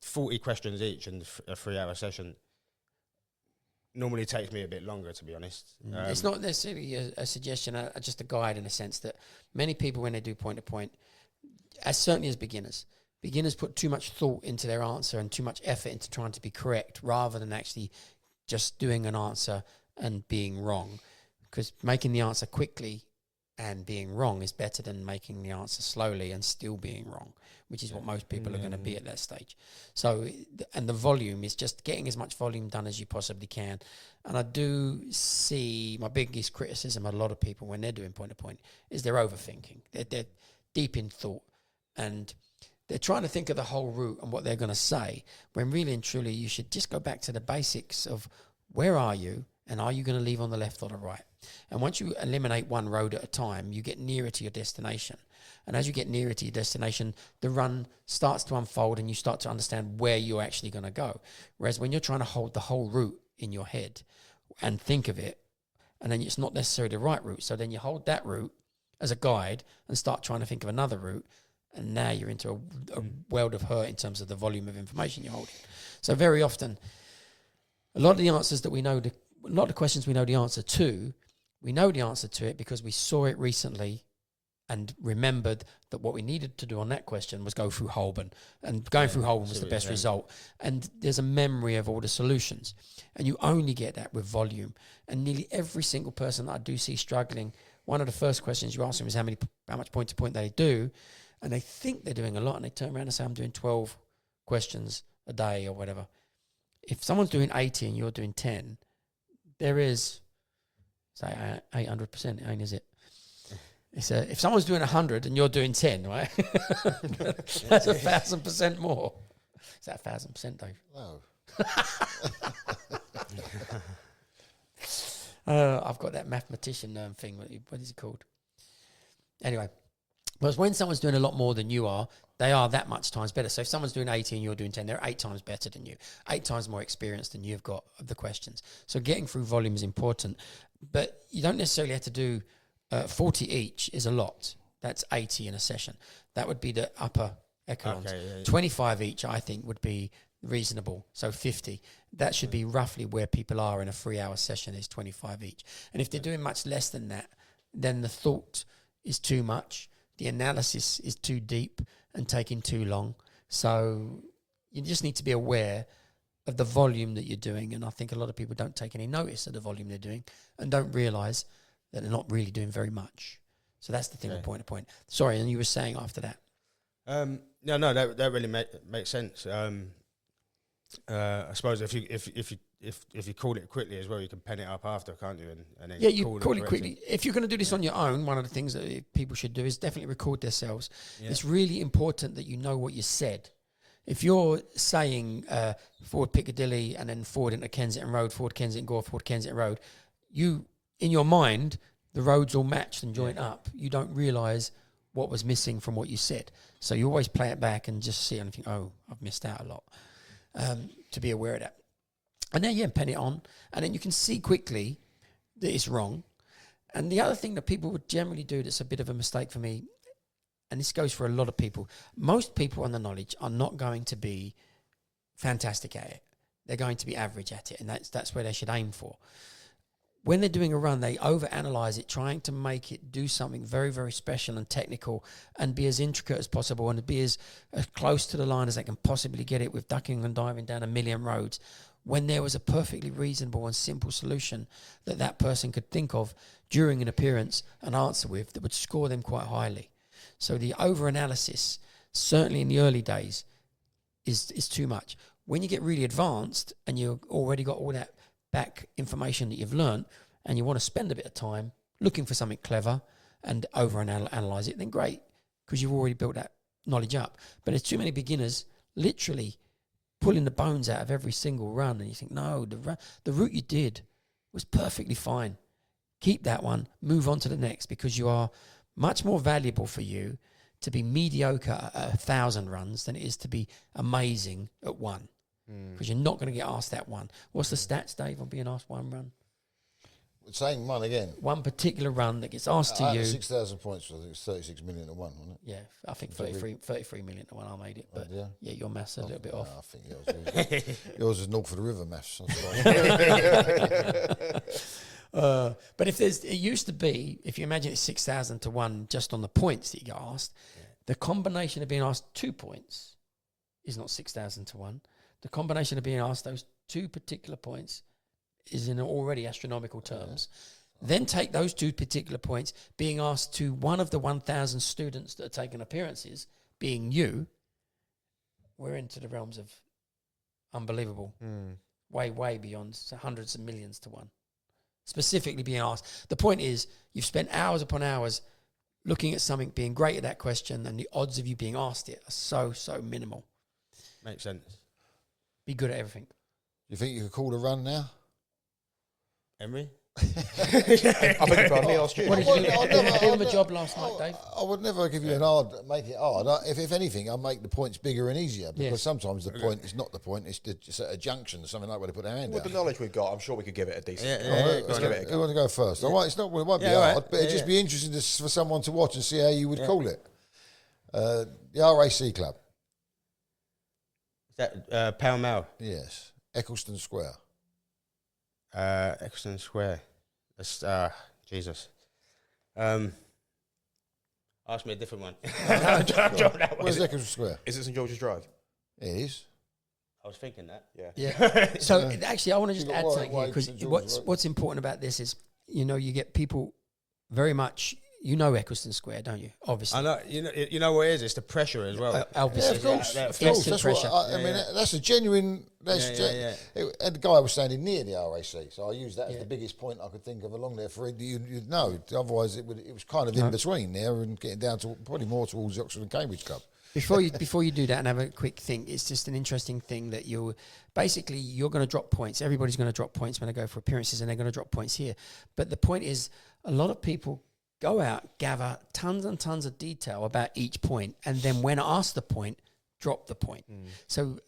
40 questions each in a 3-hour session. Normally takes me a bit longer, to be honest. It's not necessarily a suggestion, just a guide in a sense that many people, when they do point-to-point, certainly as beginners put too much thought into their answer and too much effort into trying to be correct rather than actually just doing an answer and being wrong. Because making the answer quickly and being wrong is better than making the answer slowly and still being wrong, which is what most people are going to be at that stage. So, and the volume is just getting as much volume done as you possibly can. And I do see my biggest criticism of a lot of people when they're doing point-to-point is they're overthinking. They're deep in thought and they're trying to think of the whole route and what they're going to say, when really and truly you should just go back to the basics of where are you and are you going to leave on the left or the right? And once you eliminate one road at a time, you get nearer to your destination. And as you get nearer to your destination, the run starts to unfold and you start to understand where you're actually going to go. Whereas when you're trying to hold the whole route in your head and think of it, and then it's not necessarily the right route, so then you hold that route as a guide and start trying to think of another route, and now you're into a world of hurt in terms of the volume of information you're holding. So very often, a lot of the answers that we know, a lot of the questions we know the answer to, we know the answer to it because we saw it recently and remembered that what we needed to do on that question was go through Holborn. And going through Holborn was the best result. And there's a memory of all the solutions. And you only get that with volume. And nearly every single person that I do see struggling, one of the first questions you ask them is how much point-to-point they do. And they think they're doing a lot. And they turn around and say, I'm doing 12 questions a day or whatever. If someone's doing 80 and you're doing 10, there is... say 800%, ain't is it? It's if someone's doing 100 and you're doing 10, right? That's 1,000% more. Is that 1,000%, Dave? No. I've got that mathematician thing. What is it called? Anyway, whereas when someone's doing a lot more than you are, they are that much times better. So if someone's doing 80 and you're doing 10, they're 8 times better than you, 8 times more experience than you've got of the questions. So getting through volume is important, but you don't necessarily have to do 40 each is a lot. That's 80 in a session. That would be the upper echelons. Okay, yeah. 25 each, I think, would be reasonable. So 50. That should be roughly where people are in a 3-hour session, is 25 each. And if they're doing much less than that, then the thought is too much. The analysis is too deep and taking too long. So you just need to be aware of the volume that you're doing. And I think a lot of people don't take any notice of the volume they're doing and don't realise that they're not really doing very much. So that's the thing with point to point. Sorry, and you were saying after that. No, that really makes sense. I suppose if you call it quickly as well, you can pen it up after, can't you? And then you call it quickly. If you're going to do this on your own, one of the things that people should do is definitely record themselves. Yeah. It's really important that you know what you said. If you're saying forward Piccadilly and then forward into Kensington Road, forward Kensington Gore, forward Kensington Road, you, in your mind, the roads all matched and joint up. You don't realise what was missing from what you said. So you always play it back and just see and think, oh, I've missed out a lot. To be aware of that. And then, pen it on. And then you can see quickly that it's wrong. And the other thing that people would generally do that's a bit of a mistake for me, and this goes for a lot of people, most people on the knowledge are not going to be fantastic at it. They're going to be average at it, and that's where they should aim for. When they're doing a run, they overanalyze it, trying to make it do something very, very special and technical and be as intricate as possible and be as close to the line as they can possibly get it with ducking and diving down a million roads, when there was a perfectly reasonable and simple solution that person could think of during an appearance and answer with that would score them quite highly. So the overanalysis, certainly in the early days, is too much. When you get really advanced and you've already got all that back information that you've learned and you want to spend a bit of time looking for something clever and overanalyze it, then great, because you've already built that knowledge up. But there's too many beginners literally pulling the bones out of every single run, and you think, no, the route you did was perfectly fine. Keep that one, move on to the next, because you are much more valuable for you to be mediocre at 1,000 runs than it is to be amazing at one. Because you're not going to get asked that one. What's the stats, Dave, on being asked one run? Same one again. One particular run that gets asked to you. 6,000 points, I think it's 36 million to 1, wasn't it? Yeah, I think 33 million to 1 I made it. But yeah, your maths are a little bit off. I think yours is north of the river maths. But it used to be, if you imagine it's 6,000 to 1 just on the points that you get asked, the combination of being asked 2 points is not 6,000 to 1. The combination of being asked those 2 particular points is in already astronomical terms. Yeah. Then take those 2 particular points, being asked to one of the 1,000 students that are taking appearances, being you, we're into the realms of unbelievable. Way, way beyond hundreds of millions to 1. Specifically being asked. The point is, you've spent hours upon hours looking at something, being great at that question, and the odds of you being asked it are so, so minimal. Makes sense. Be good at everything. You think you could call the run now? Henry? I think you probably asked you. What did you give him a job last night, Dave? I would never give you make it hard. If anything, I'll make the points bigger and easier, because sometimes the point is not the point, it's just at a junction or something like where they put their hand With out. the knowledge we've got, I'm sure we could give it a decent Let's give it a go. Who want to go first? All right, it won't be hard, but it'd just be interesting for someone to watch and see how you would call it. The RAC Club. Is that Pall Mall? Yes. Eccleston Square. Eccleston Square. That's Jesus. Ask me a different one. Where's Eccleston Square? Is it St George's Drive? It is. I was thinking that. Yeah. So actually, I want to just add something here, because what's important about this is, you get people very much. You know Eccleston Square, don't you? Obviously. I know. You know what it is? It's the pressure as well. Obviously. Yeah, of course. That's pressure. what I mean, that's a genuine. And the guy was standing near the RAC, so I used that as the biggest point I could think of along there for you'd know. Otherwise, it was kind of in between there and getting down to probably more towards the Oxford and Cambridge Club. Before you do that and have a quick think, it's just an interesting thing that you're going to drop points. Everybody's going to drop points when they go for appearances, and they're going to drop points here. But the point is, a lot of people go out, gather tons and tons of detail about each point, and then when asked the point, drop the point. So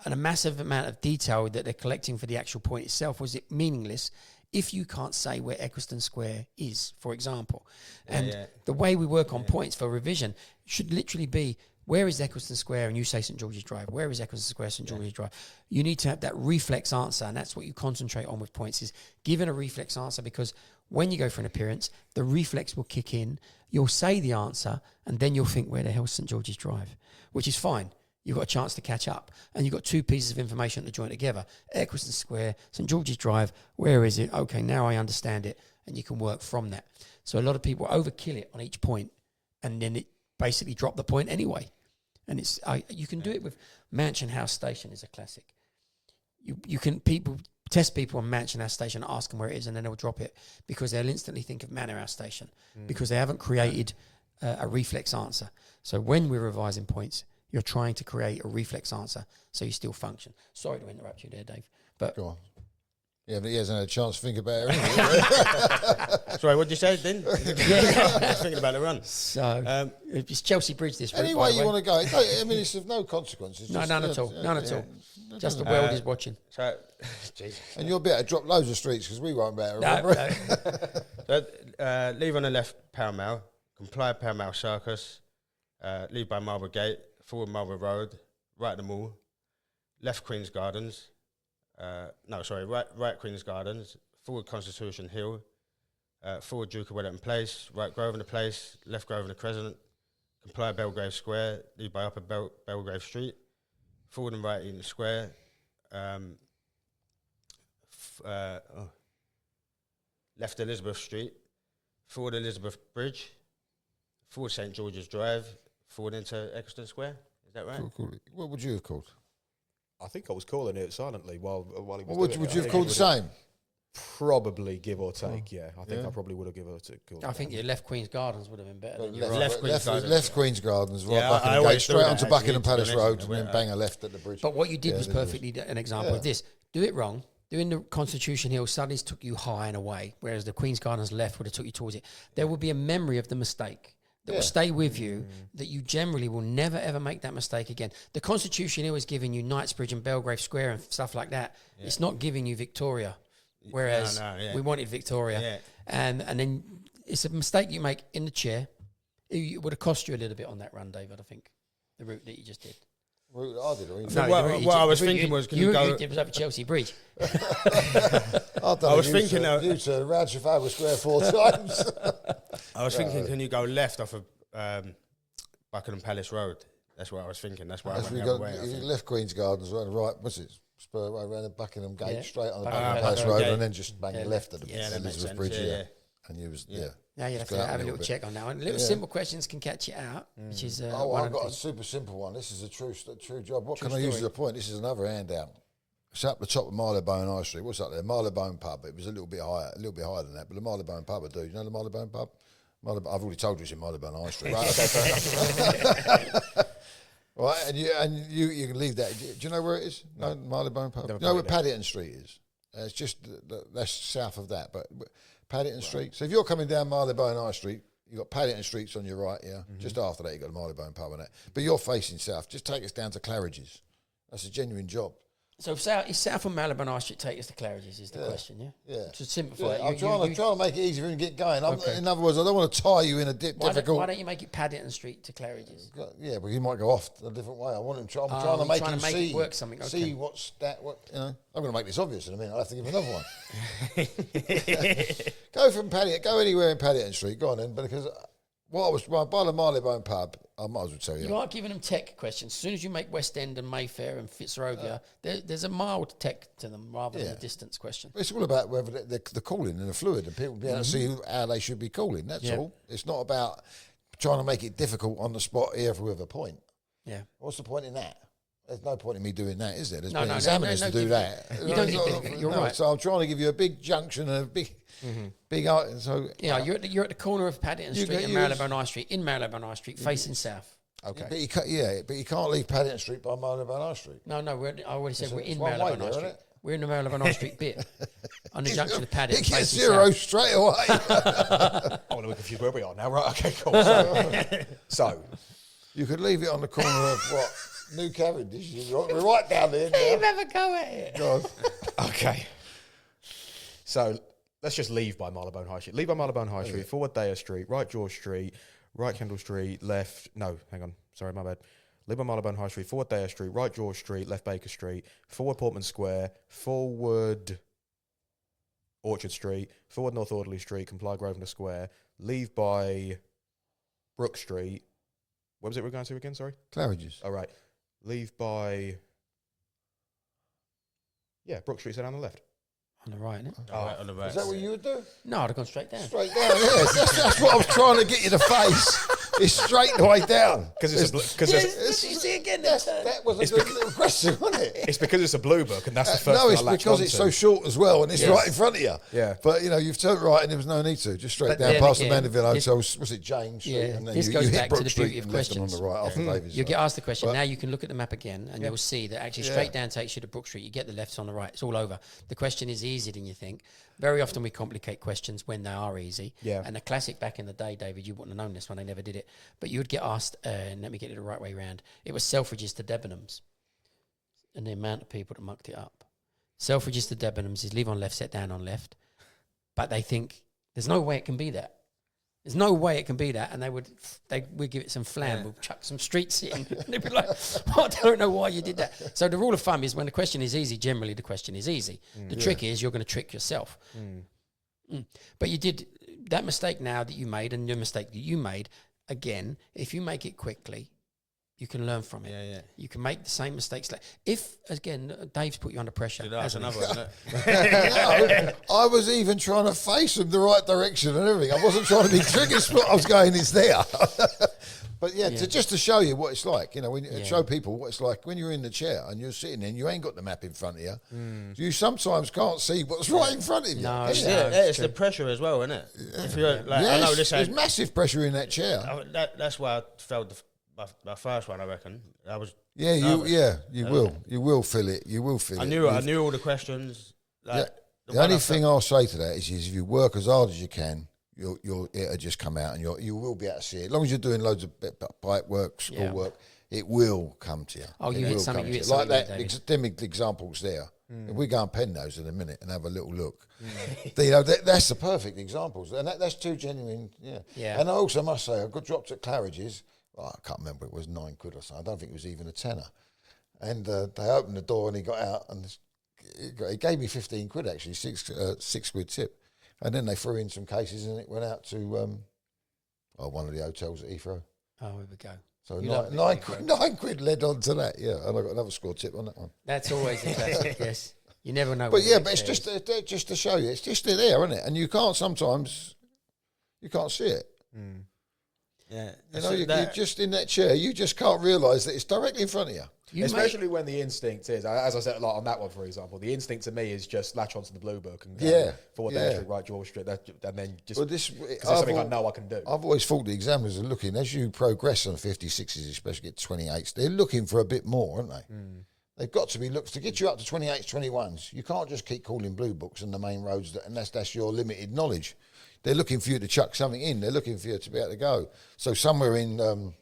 a massive amount of detail that they're collecting for the actual point itself was it meaningless if you can't say where Eccleston Square is, for example. And the way we work on points for revision should literally be, where is Eccleston Square? And you say St George's Drive. Where is Eccleston Square, St George's Drive? You need to have that reflex answer, and that's what you concentrate on with points, is giving a reflex answer, because when you go for an appearance, the reflex will kick in, you'll say the answer, and then you'll think, where the hell's St George's Drive? Which is fine. You've got a chance to catch up, and you've got two pieces of information to join together. Eccleston Square, St George's Drive, where is it? Okay, now I understand it, and you can work from that. So a lot of people overkill it on each point, and then it basically drop the point anyway. And it's you can do it with Mansion House Station is a classic. You can test people on Mansion House Station, ask them where it is, and then they'll drop it because they'll instantly think of Manor House Station because they haven't created a reflex answer. So when we're revising points, you're trying to create a reflex answer so you still function. Sorry to interrupt you there, Dave. But Go on. Yeah, but he hasn't had a chance to think about it. Sorry, what did you say then? I was thinking about the run. So it's Chelsea Bridge this route, Any by way the you way. want to go. I mean, it's of no consequence. It's No, just, none at all. None at all. Just the world is watching. So, Jesus. And you'll be able to drop loads of streets because we won't be able to No, remember. no. So, leave on the left, Pall Mall. Comply, Pall Mall Circus. Leave by Marlborough Gate. Forward Marlborough Road. Right at the mall. Left Queen's Gardens. Right Queen's Gardens. Forward Constitution Hill. Forward Duke of Wellington Place. Right Grosvenor Place. Left Grosvenor Crescent. Comply Belgrave Square. Leave by Upper Belgrave Street. Forward and right Eaton Square. Left Elizabeth Street. Forward Elizabeth Bridge. Forward St George's Drive. Forward into Eccleston Square. Is that right? Cool. What would you have called? I think I was calling it silently while he was What would doing you it. have called the same? Probably, give or take, yeah. I think I probably would have given it a called I think your left Queen's Gardens would have been better. Than your Left, right. left Queen's Gardens, right Yeah, I Buckingham Gate, always do straight that, onto actually, Buckingham to be Palace honest. Road, and then bang a left at the bridge. But what you did Yeah, was there it perfectly an example of this. Do it wrong. Doing the Constitution Hill suddenly took you high and away, whereas the Queen's Gardens left would have took you towards it. There will be a memory of the mistake that will stay with you, that you generally will never ever make that mistake again. The Constitution Hill is giving you Knightsbridge and Belgrave Square and stuff like that. Yeah. It's not giving you Victoria, whereas we wanted Victoria. Yeah. And then it's a mistake you make in the chair. It would have cost you a little bit on that run, David, I think, the route that you just did. Route I did, or you? No, what I was thinking was, can you go... It was over Chelsea Bridge. I was thinking... You to round Trafalgar Square 4 times. I was thinking, can you go left off of Buckingham Palace Road? That's what I was thinking. That's why I went the other way. You left Queen's Gardens, right, what's it? Spur right around the Buckingham Gate, straight on the Buckingham Buckingham Palace Road, Gate. and then just bang left at the that makes Elizabeth sense. Bridge, And you was, Now you have to have a little check on that one. Little simple questions can catch you out, which is I've got a super simple one. This is a true job. What can I use as a point? This is another handout. It's up the top of Marylebone High Street. What's up there? Marylebone Pub. It was a little bit higher than that, but the Marylebone Pub I do. You know the Marylebone Pub? I've already told you it's in Marylebone High Street. Right, and you can leave that. Do you know where it is? No, Marylebone Pub. You know where Paddington Street is? It's just that's south of that, but Paddington Street. So if you're coming down Marylebone High Street, you've got Paddington Streets on your right, Just after that, you've got the Marylebone Pub and that. But you're facing south. Just take us down to Claridge's. That's a genuine job. So is south from Marylebone High Street take us to Claridge's is the question, yeah? To simplify it. I'm trying to make it easy for you to get going. In other words, I don't want to tie you in a difficult... Why don't you make it Paddington Street to Claridge's? Yeah, but you might go off a different way. I'm trying to make him see... it work something. Okay. See what's that... I'm going to make this obvious in a minute. I'll have to give another one. Go anywhere in Paddington Street. Go on then, because... by the Marylebone Pub, I might as well tell you. You are giving them tech questions. As soon as you make West End and Mayfair and Fitzrovia, there's a mild tech to them rather than a distance question. It's all about whether they're calling in the fluid and people be able to see how they should be calling. That's all. It's not about trying to make it difficult on the spot here with a point. Yeah. What's the point in that? There's no point in me doing that, is there? There's no examiners to do that. You don't think you're right. So I'm trying to give you a big junction and a big... So you're at the corner of Paddington Street and Marylebone High Street, in Marylebone High Street, facing south. Okay. But you can't leave Paddington Street by Marylebone High Strery. No, I already said we're in one way Marylebone there, High isn't Street. it? We're in the Marylebone High Street bit on the junction of Paddington. It gets facing 0 south. straight away. I want to be confused where we are now. Right, okay, cool. So You could leave it on the corner of what? New Cavendish. We're right down there You now. never go at it. God. okay. So let's just leave by Marylebone High Street. Leave by Marylebone High Street, forward Daya Street, right George Street, right Kendall Street, left. No, hang on. Sorry, my bad. Leave by Marylebone High Street, forward Daya Street, right George Street, left Baker Street, forward Portman Square, forward Orchard Street, forward North Audley Street, comply Grosvenor Square, leave by Brook Street. What was it we're going to again? Sorry. Claridge's. All right. Leave by. Yeah, Brook Street's down on the left. On the right, isn't it? On the right. Is that what you would do? No, I'd have gone straight down. Straight down, yes. That's what I was trying to get you to face. It's straight the way down. Because You see again, That was a good little question, wasn't it? it's because it's a blue book, and that's the first. No, thing it's I latched because it's so onto. short as well, and it's right in front of you. Yeah. But, you've turned right and there was no need to. Just straight But down then past the again, Mandeville this- Hotel. Was it James Street? Yeah, And then this you goes hit back to Brook the Street beauty of and left them on questions. the right after Davies. You'll get asked the question. But- Now you can look at the map again and you'll see that actually straight down takes you to Brook Street. You get the lefts on the right. It's all over. The question is easier than you think. Very often we complicate questions when they are easy. Yeah. And the classic back in the day, David, you wouldn't have known this one. They never did it. But you would get asked, and let me get it the right way round. It was Selfridges to Debenhams. And the amount of people that mucked it up. Selfridges to Debenhams is leave on left, set down on left. But they think there's no way it can be that. There's no way it can be that, and they would give it some flam. We'll chuck some streets in. They'd be like, I don't know why you did that. So the rule of thumb is when the question is easy, generally the question is easy. The trick is you're going to trick yourself. But you did that mistake now that you made, and your mistake that you made again. If you make it quickly, you can learn from it. Yeah. You can make the same mistakes. If again, Dave's put you under pressure. That's hasn't he? another one. No, I was even trying to face them the right direction and everything. I wasn't trying to be trigger spot. I was going, it's there. But just to show you what it's like, when you show people what it's like when you're in the chair and you're sitting there and you ain't got the map in front of you. You sometimes can't see what's right in front of you. No, It's, Yeah, it's the pressure as well, isn't it? If you're like, I know this there's ain't, massive pressure in that chair. that's why I failed my first one. I reckon I was. Yeah, you will feel it. You will feel I it. knew all the questions. Like, The only thing I'll say to that is if you work as hard as you can, it'll just come out and you will be able to see it. As long as you're doing loads of pipe work, school work, it will come to you. Oh, It you hit will something. come You to hit you. Like something, that David. academic examples there. If we go and pen those in a minute and have a little look, that's the perfect examples, and that's two genuine. Yeah. And I also must say, I got dropped at Claridge's. I can't remember, it was £9 or something. I don't think it was even a tenner. And they opened the door and he got out and he gave me £15 actually, £6 tip. And then they threw in some cases and it went out to one of the hotels at Heathrow. Oh, here we go. So You love £9 led on to that, and I got another score tip on that one. That's always a classic. Yes, you never know. But what but it's says. just to show you, it's just there, isn't it? And you can't sometimes, you can't see it. Yeah, You're just in that chair, you just can't realise that it's directly in front of you. Especially when the instinct is, as I said, like on that one, for example, the instinct to me is just latch onto the blue book and go forward Daya Street, right George Street, and then just because there's something I know I can do. I've always thought the examiners are looking, as you progress on 56s, especially get to 28s, they're looking for a bit more, aren't they? They've got to be to get you up to 28s, 21s. You can't just keep calling blue books and the main roads, and that's your limited knowledge. They're looking for you to chuck something in. They're looking for you to be able to go. So somewhere in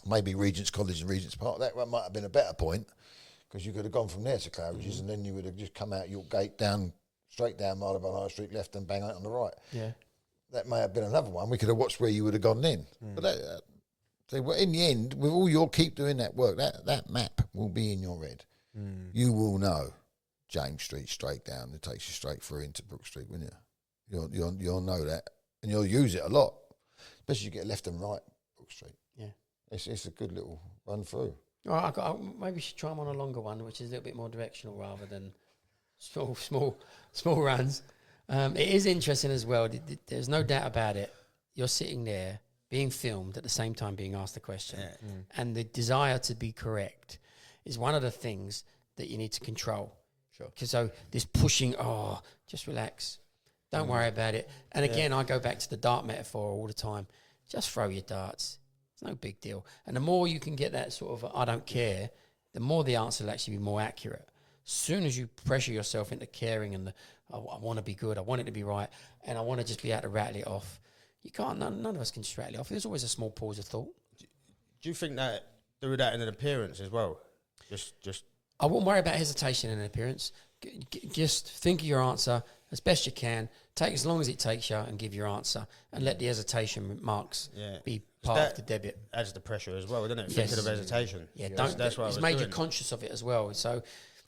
maybe Regent's College and Regent's Park, that might have been a better point because you could have gone from there to Claridge's and then you would have just come out York Gate, straight down Marylebone High Street, left and bang out on the right. Yeah. That may have been another one. We could have watched where you would have gone then. But in the end, with all your keep doing that work, that map will be in your head. You will know James Street straight down. It takes you straight through into Brook Street, won't you? You'll know that, and you'll use it a lot, especially you get left and right Brook Street. Yeah, it's a good little run through. Oh, maybe we should try them on a longer one, which is a little bit more directional rather than small runs. It is interesting as well. There's no doubt about it. You're sitting there being filmed at the same time being asked the question, and the desire to be correct is one of the things that you need to control. Sure. Because so this pushing, just relax. Don't worry about it. And again, I go back to the dart metaphor all the time. Just throw your darts. It's no big deal. And the more you can get that sort of I don't care, the more the answer will actually be more accurate. As soon as you pressure yourself into caring and I want to be good, I want it to be right, and I want to just be able to rattle it off, you can't. None of us can just rattle it off. There's always a small pause of thought. Do you think that do that in an appearance as well? Just. I wouldn't worry about hesitation in an appearance. Just think of your answer as best you can. Take as long as it takes you and give your answer, and let the hesitation marks be part of the debit. Adds the pressure as well, doesn't it? Yes. Thinking of hesitation. Yeah, that's what it's I was made doing. you conscious of it as well. So,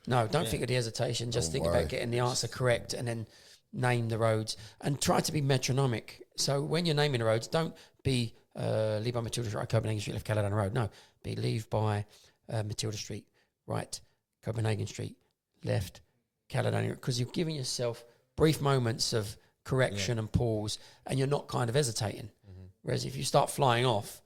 no, don't think of the hesitation. Just think about getting the answer correct, and then name the roads and try to be metronomic. So when you're naming the roads, don't be leave by Matilda Street, right, Copenhagen Street, left Caledon Road. No, be leave by Matilda Street, right, Copenhagen Street, left Caledonia, because you're giving yourself brief moments of correction and pause, and you're not kind of hesitating. Whereas if you start flying off,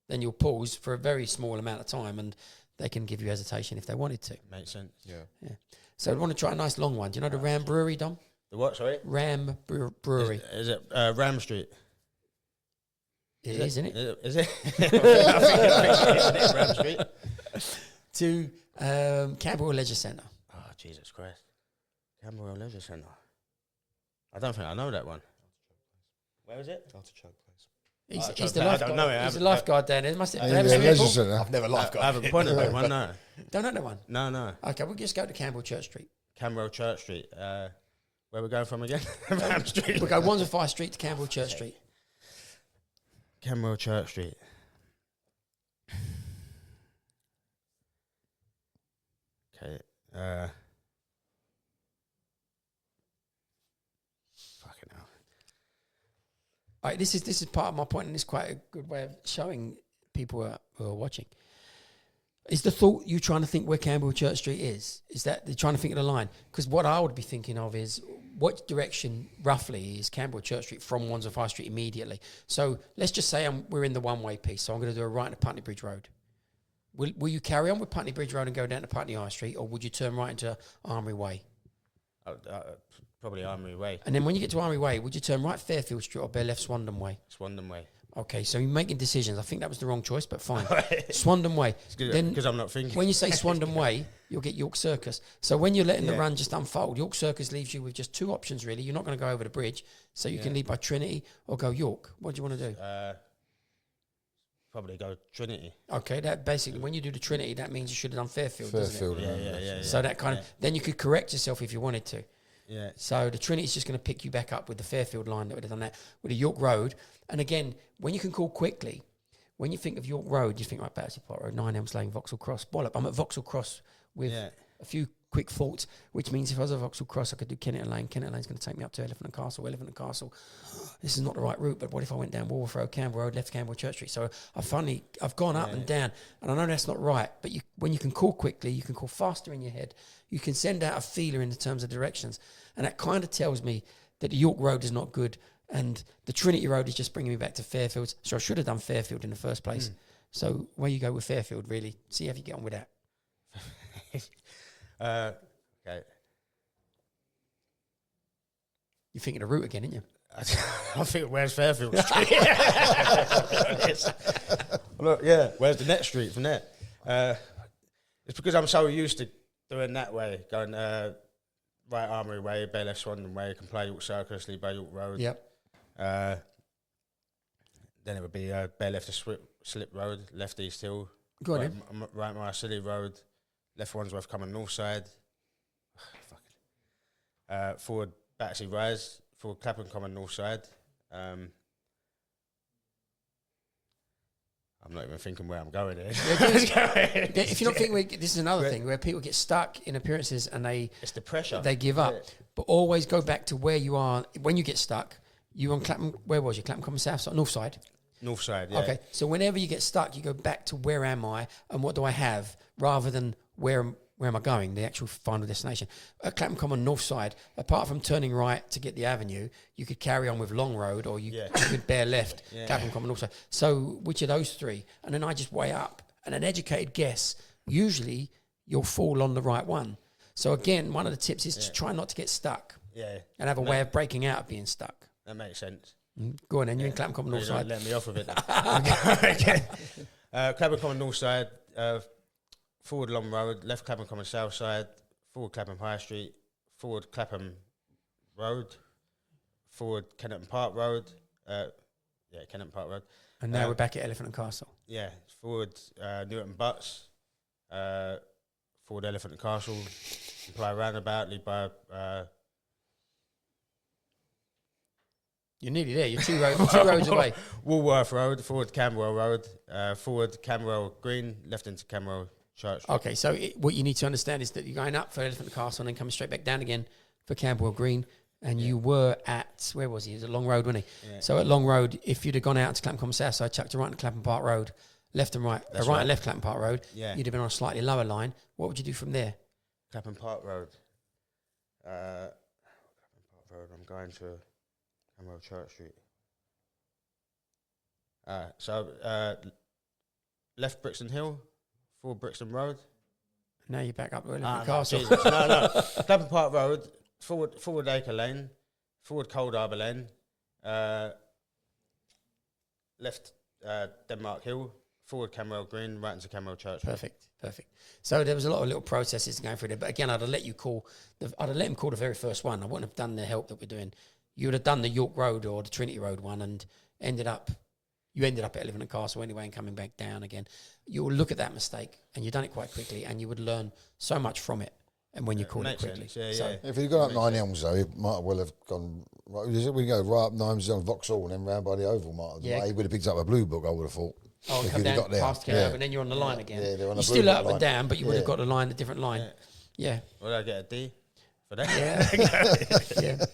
then you'll pause for a very small amount of time, and they can give you hesitation if they wanted to. Makes sense. Yeah. So I want to try a nice long one. Do you know the Ram Brewery, Dom? The what? Sorry. Ram Brewery. Is it Ram Street? It is, isn't it? Is it? I think it's Ram Street. To Camberwell Leisure Centre. Oh, Jesus Christ. Camberwell Leisure Centre. I don't think I know that one. Where is it? Artichoke Place. He's the I lifeguard. don't know it. He's the lifeguard down there. Must have Leisure swimming pool? Centre. I've never I haven't pointed that one, no. Don't know that one. No. Okay, we'll just go to Camberwell Church Street. Camberwell Church Street. Where we going from again? Ram Street. We'll go Wandsworth Street to Camberwell Church Street. Camberwell Church Street. Okay. Fucking hell. All right, this is part of my point, and it's quite a good way of showing people who are watching. Is the thought you trying to think where Camberwell Church Street is? Is that they're trying to think of the line? Because what I would be thinking of is what direction roughly is Camberwell Church Street from Wandsworth High Street immediately? So let's just say we're in the one-way piece, so I'm going to do a right into Putney Bridge Road. Will you carry on with Putney Bridge Road and go down to Putney High Street, or would you turn right into Armoury Way? Probably Armoury Way. And then when you get to Armoury Way, would you turn right Fairfield Street or bear left Swandon Way? Swandon Way. Okay, so you're making decisions. I think that was the wrong choice, but fine. Swandon Way. Then Because I'm not thinking. when you say Swandon Way, you'll get York Circus. So when you're letting the run just unfold, York Circus leaves you with just two options, really. You're not going to go over the bridge, so you can leave by Trinity or go York. What do you want to do? Probably go Trinity. Okay, that basically, when you do the Trinity, that means you should have done Fairfield, doesn't it? Yeah. So that kind of, then you could correct yourself if you wanted to. Yeah. So the Trinity's just going to pick you back up with the Fairfield line that would have done that with the York Road. And again, when you can call quickly, when you think of York Road, you think, right, Battersea Park Road, 9 Elms Lane, Vauxhall Cross. Bollop, I'm at Vauxhall Cross with a few quick thoughts, which means if I was at Vauxhall Cross, I could do Kennington Lane. Kennington Lane's going to take me up to Elephant and Castle. Elephant and Castle, this is not the right route, but what if I went down Walworth Road, Camberwell Road, left Camberwell Church Street? So I've gone up and down, and I know that's not right, but when you can call quickly, you can call faster in your head. You can send out a feeler in the terms of directions, and that kind of tells me that the York Road is not good, and the Trinity Road is just bringing me back to Fairfield. So I should have done Fairfield in the first place. So where you go with Fairfield, really, see how you get on with that. Okay. You're thinking of route again, aren't you? I think, where's Fairfield Street? Look, where's the next street from there? It's because I'm so used to doing that way, going right Armoury Way, Bay Left Swandon Way, can play York Circus, leave by York Road. Yep. Then it would be Bay Left to Slip Road, left East Hill, Go on right Marcilly Road, left Wandsworth coming north side. Forward Battersea Rise, forward Clapham coming north side. I'm not even thinking where I'm going here. If you're not thinking, this is another thing where people get stuck in appearances and it's the pressure. They give up. But always go back to where you are when you get stuck. You on Clapham? Where was you? Clapham Common South side, north side. North side. Yeah. Okay. So whenever you get stuck, you go back to where am I and what do I have, rather than where am I going, the actual final destination. At Clapham Common north side, apart from turning right to get the avenue, you could carry on with Long Road, or you could bear left, Clapham Common north side. So which of those three? And then I just weigh up. And an educated guess, usually you'll fall on the right one. So again, one of the tips is to try not to get stuck. Yeah. And have a way of breaking out of being stuck. That makes sense. Go on then, you're in Clapham Common North You're not Side. letting me off of it. Clapham Common North Side, forward Long Road, left Clapham Common South Side, forward Clapham High Street, forward Clapham Road, forward Kennington Park Road, Kennington Park Road. And now we're back at Elephant and Castle. Yeah, forward Newton Butts, forward Elephant and Castle, apply roundabout, lead by You're nearly there. You're two roads away. Woolworth Road, forward Camberwell Road, forward Camberwell Green, left into Camberwell Church. Okay, so what you need to understand is that you're going up for Elephant and Castle and then coming straight back down again for Camberwell Green. And you were at, where was he? It was at Long Road, wasn't he? Yeah. So at Long Road, if you'd have gone out to Clapham Common South Side, chucked a right into Clapham Park Road, left and right, right and left Clapham Park Road, you'd have been on a slightly lower line. What would you do from there? Clapham Park Road. Clapham Park Road, I'm going to Camberwell Church Street. Left Brixton Hill, forward Brixton Road. Now you're back up to Elephant and Castle. No. Clapham Park Road, forward Acre Lane, forward Cold Harbour Lane, left Denmark Hill, forward Camberwell Green, right into Camberwell Church. Perfect. So there was a lot of little processes going through there. But again, I'd have let him call the very first one. I wouldn't have done the help that we're doing. You would have done the York Road or the Trinity Road one and ended up at Elephant and Castle anyway and coming back down again. You will look at that mistake and you've done it quite quickly and you would learn so much from it. And when you call it quickly. If he'd gone up Nine Elms, though, he might well have gone. We go right up Nine Elms on Vauxhall and then round by the Oval. He would have picked up a blue book, I would have thought. Oh, and come down past Kerb, and then you're on the line again. Yeah, they're on you're still up and down, but you would have got a different line. Yeah. Well, I get a D for that. Yeah.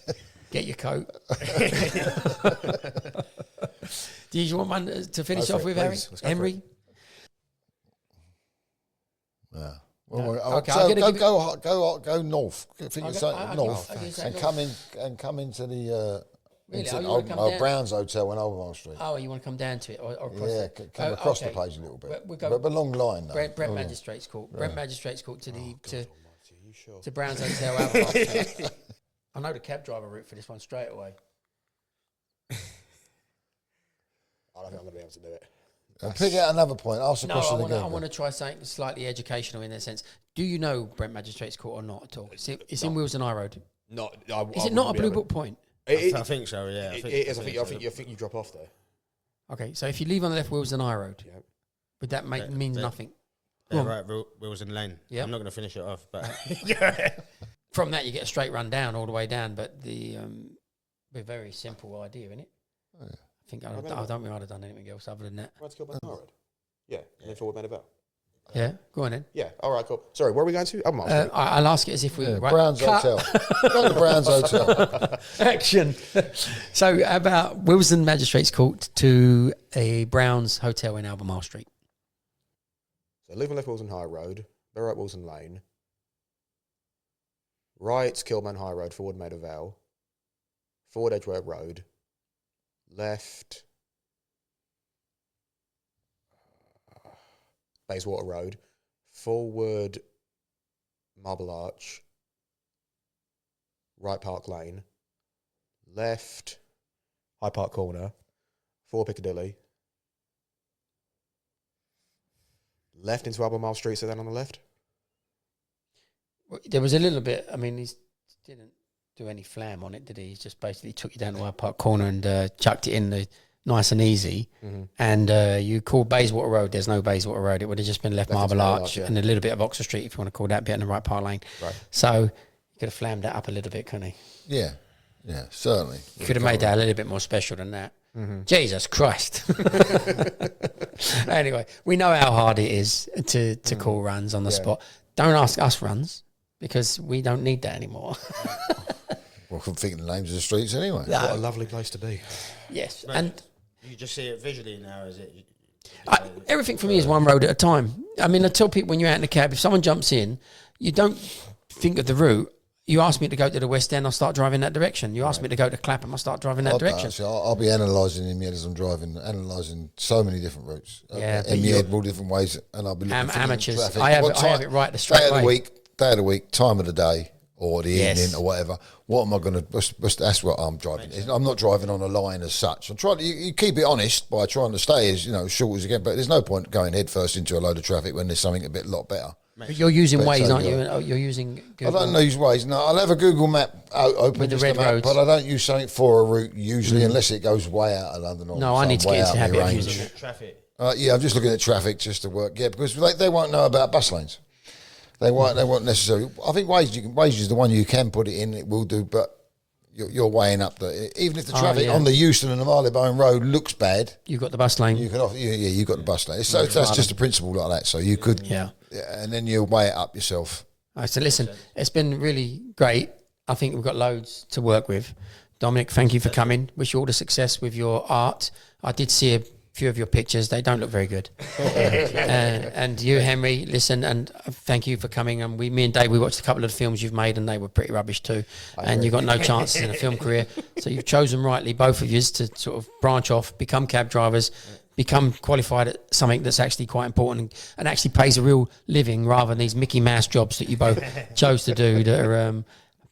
Get your coat. Do you want one to finish off with, Harry? Henry? Yeah. Well, go north. North and come into the Brown's Hotel in Albemarle Street. Oh, you want to come down to it or across come across the page a little bit. But a long line. Brent Magistrates Court. Brent Magistrates Court to Brown's Hotel. Albemarle Street. I know the cab driver route for this one straight away. I don't think I'm going to be able to do it. Pick out another point. Ask the question again. I want to try something slightly educational in that sense. Do you know Brent Magistrates Court or not at all? It's in Willesden High Road. Is it not a blue book point? I think so. Yeah, it is. I think you drop off there. Okay, so if you leave on the left Willesden High Road, would that means nothing? Right, Willesden Lane. Yeah, I'm not going to finish it off, but from that you get a straight run down all the way down. But a very simple idea, isn't it? Oh, yeah. I think I don't think I'd have done anything else other than that. Right to Kilburn Road. Yeah, and then forward Meadowvale. Yeah, go on then. Yeah, all right, cool. Sorry, where are we going to? I'll ask it as if we were Brown's Hotel. Go to Brown's Hotel. Action. So about Willesden Magistrates Court to a Brown's Hotel in Albemarle Street. So leave and left Willesden High Road, bear right Willesden Lane, right Kilburn High Road, forward Meadowvale, forward Edgware Road, left Bayswater Road, forward Marble Arch, right Park Lane, left High Park Corner, forward Piccadilly, left into Albemarle Street, so then on the left. There was a little bit, I mean, he didn't do any flam on it, did he? He just basically took you down to High Park Corner and chucked it in the nice and easy. Mm-hmm. And you call Bayswater Road, there's no Bayswater Road. It would have just been left Marble Arch and a little bit of Oxford Street, if you want to call that bit, in the right Park Lane. Right. So you could have flammed that up a little bit, couldn't he? Yeah, certainly. You could have made that a little bit more special than that. Mm-hmm. Jesus Christ. Anyway, we know how hard it is to call runs on the spot. Don't ask us runs, because we don't need that anymore. Well, I couldn't think of the names of the streets anyway. No. What a lovely place to be. Yes. Right. And you just see it visually now, is it? Everything for me is one road at a time. I mean, I tell people when you're out in the cab, if someone jumps in, you don't think of the route. You ask me to go to the West End, I'll start driving that direction. You ask me to go to Clapham, I'll start driving that direction. I'll be analysing in my head as I'm driving, analysing so many different routes. Yeah, in my head, all different ways, and I'll be looking for amateurs. traffic. I have it right the straight way. Day of the week, time of the day. or the evening or whatever. What am I going to? That's what I'm driving. I'm not driving on a line as such. I'm trying. You keep it honest by trying to stay as short as you can. But there's no point going head first into a load of traffic when there's something a lot better. But you're using Waze, aren't you? You're using Google. I don't use Waze. No, I'll have a Google map open with the red roads, but I don't use something for a route usually, unless it goes way out of London. Or no, I need to get into the habit of using it. Traffic. Yeah, I'm just looking at traffic just to work. Yeah, because they won't know about bus lanes. They won't necessarily. I think Waze is the one you can put it in. It will do, but you're weighing up even if the traffic on the Euston and the Marylebone Road looks bad, you've got the bus lane. You can you've got the bus lane. So that's just a principle like that. So you could and then you'll weigh it up yourself. All right, so listen, it's been really great. I think we've got loads to work with. Dominic, thank you for coming. Wish you all the success with your art. I did see a few of your pictures. They don't look very good. And you, Henry, listen, and thank you for coming. And me and Dave, we watched a couple of the films you've made, and they were pretty rubbish too. And you've got no chances in a film career. So you've chosen rightly, both of you, to sort of branch off, become cab drivers, become qualified at something that's actually quite important and actually pays a real living, rather than these Mickey Mouse jobs that you both chose to do that are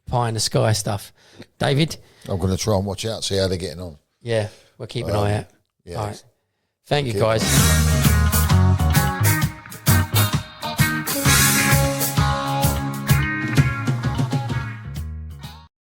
pie in the sky stuff. David? I'm going to try and watch out, see how they're getting on. Yeah, we'll keep an eye out. Yeah. All right. Thank you, guys.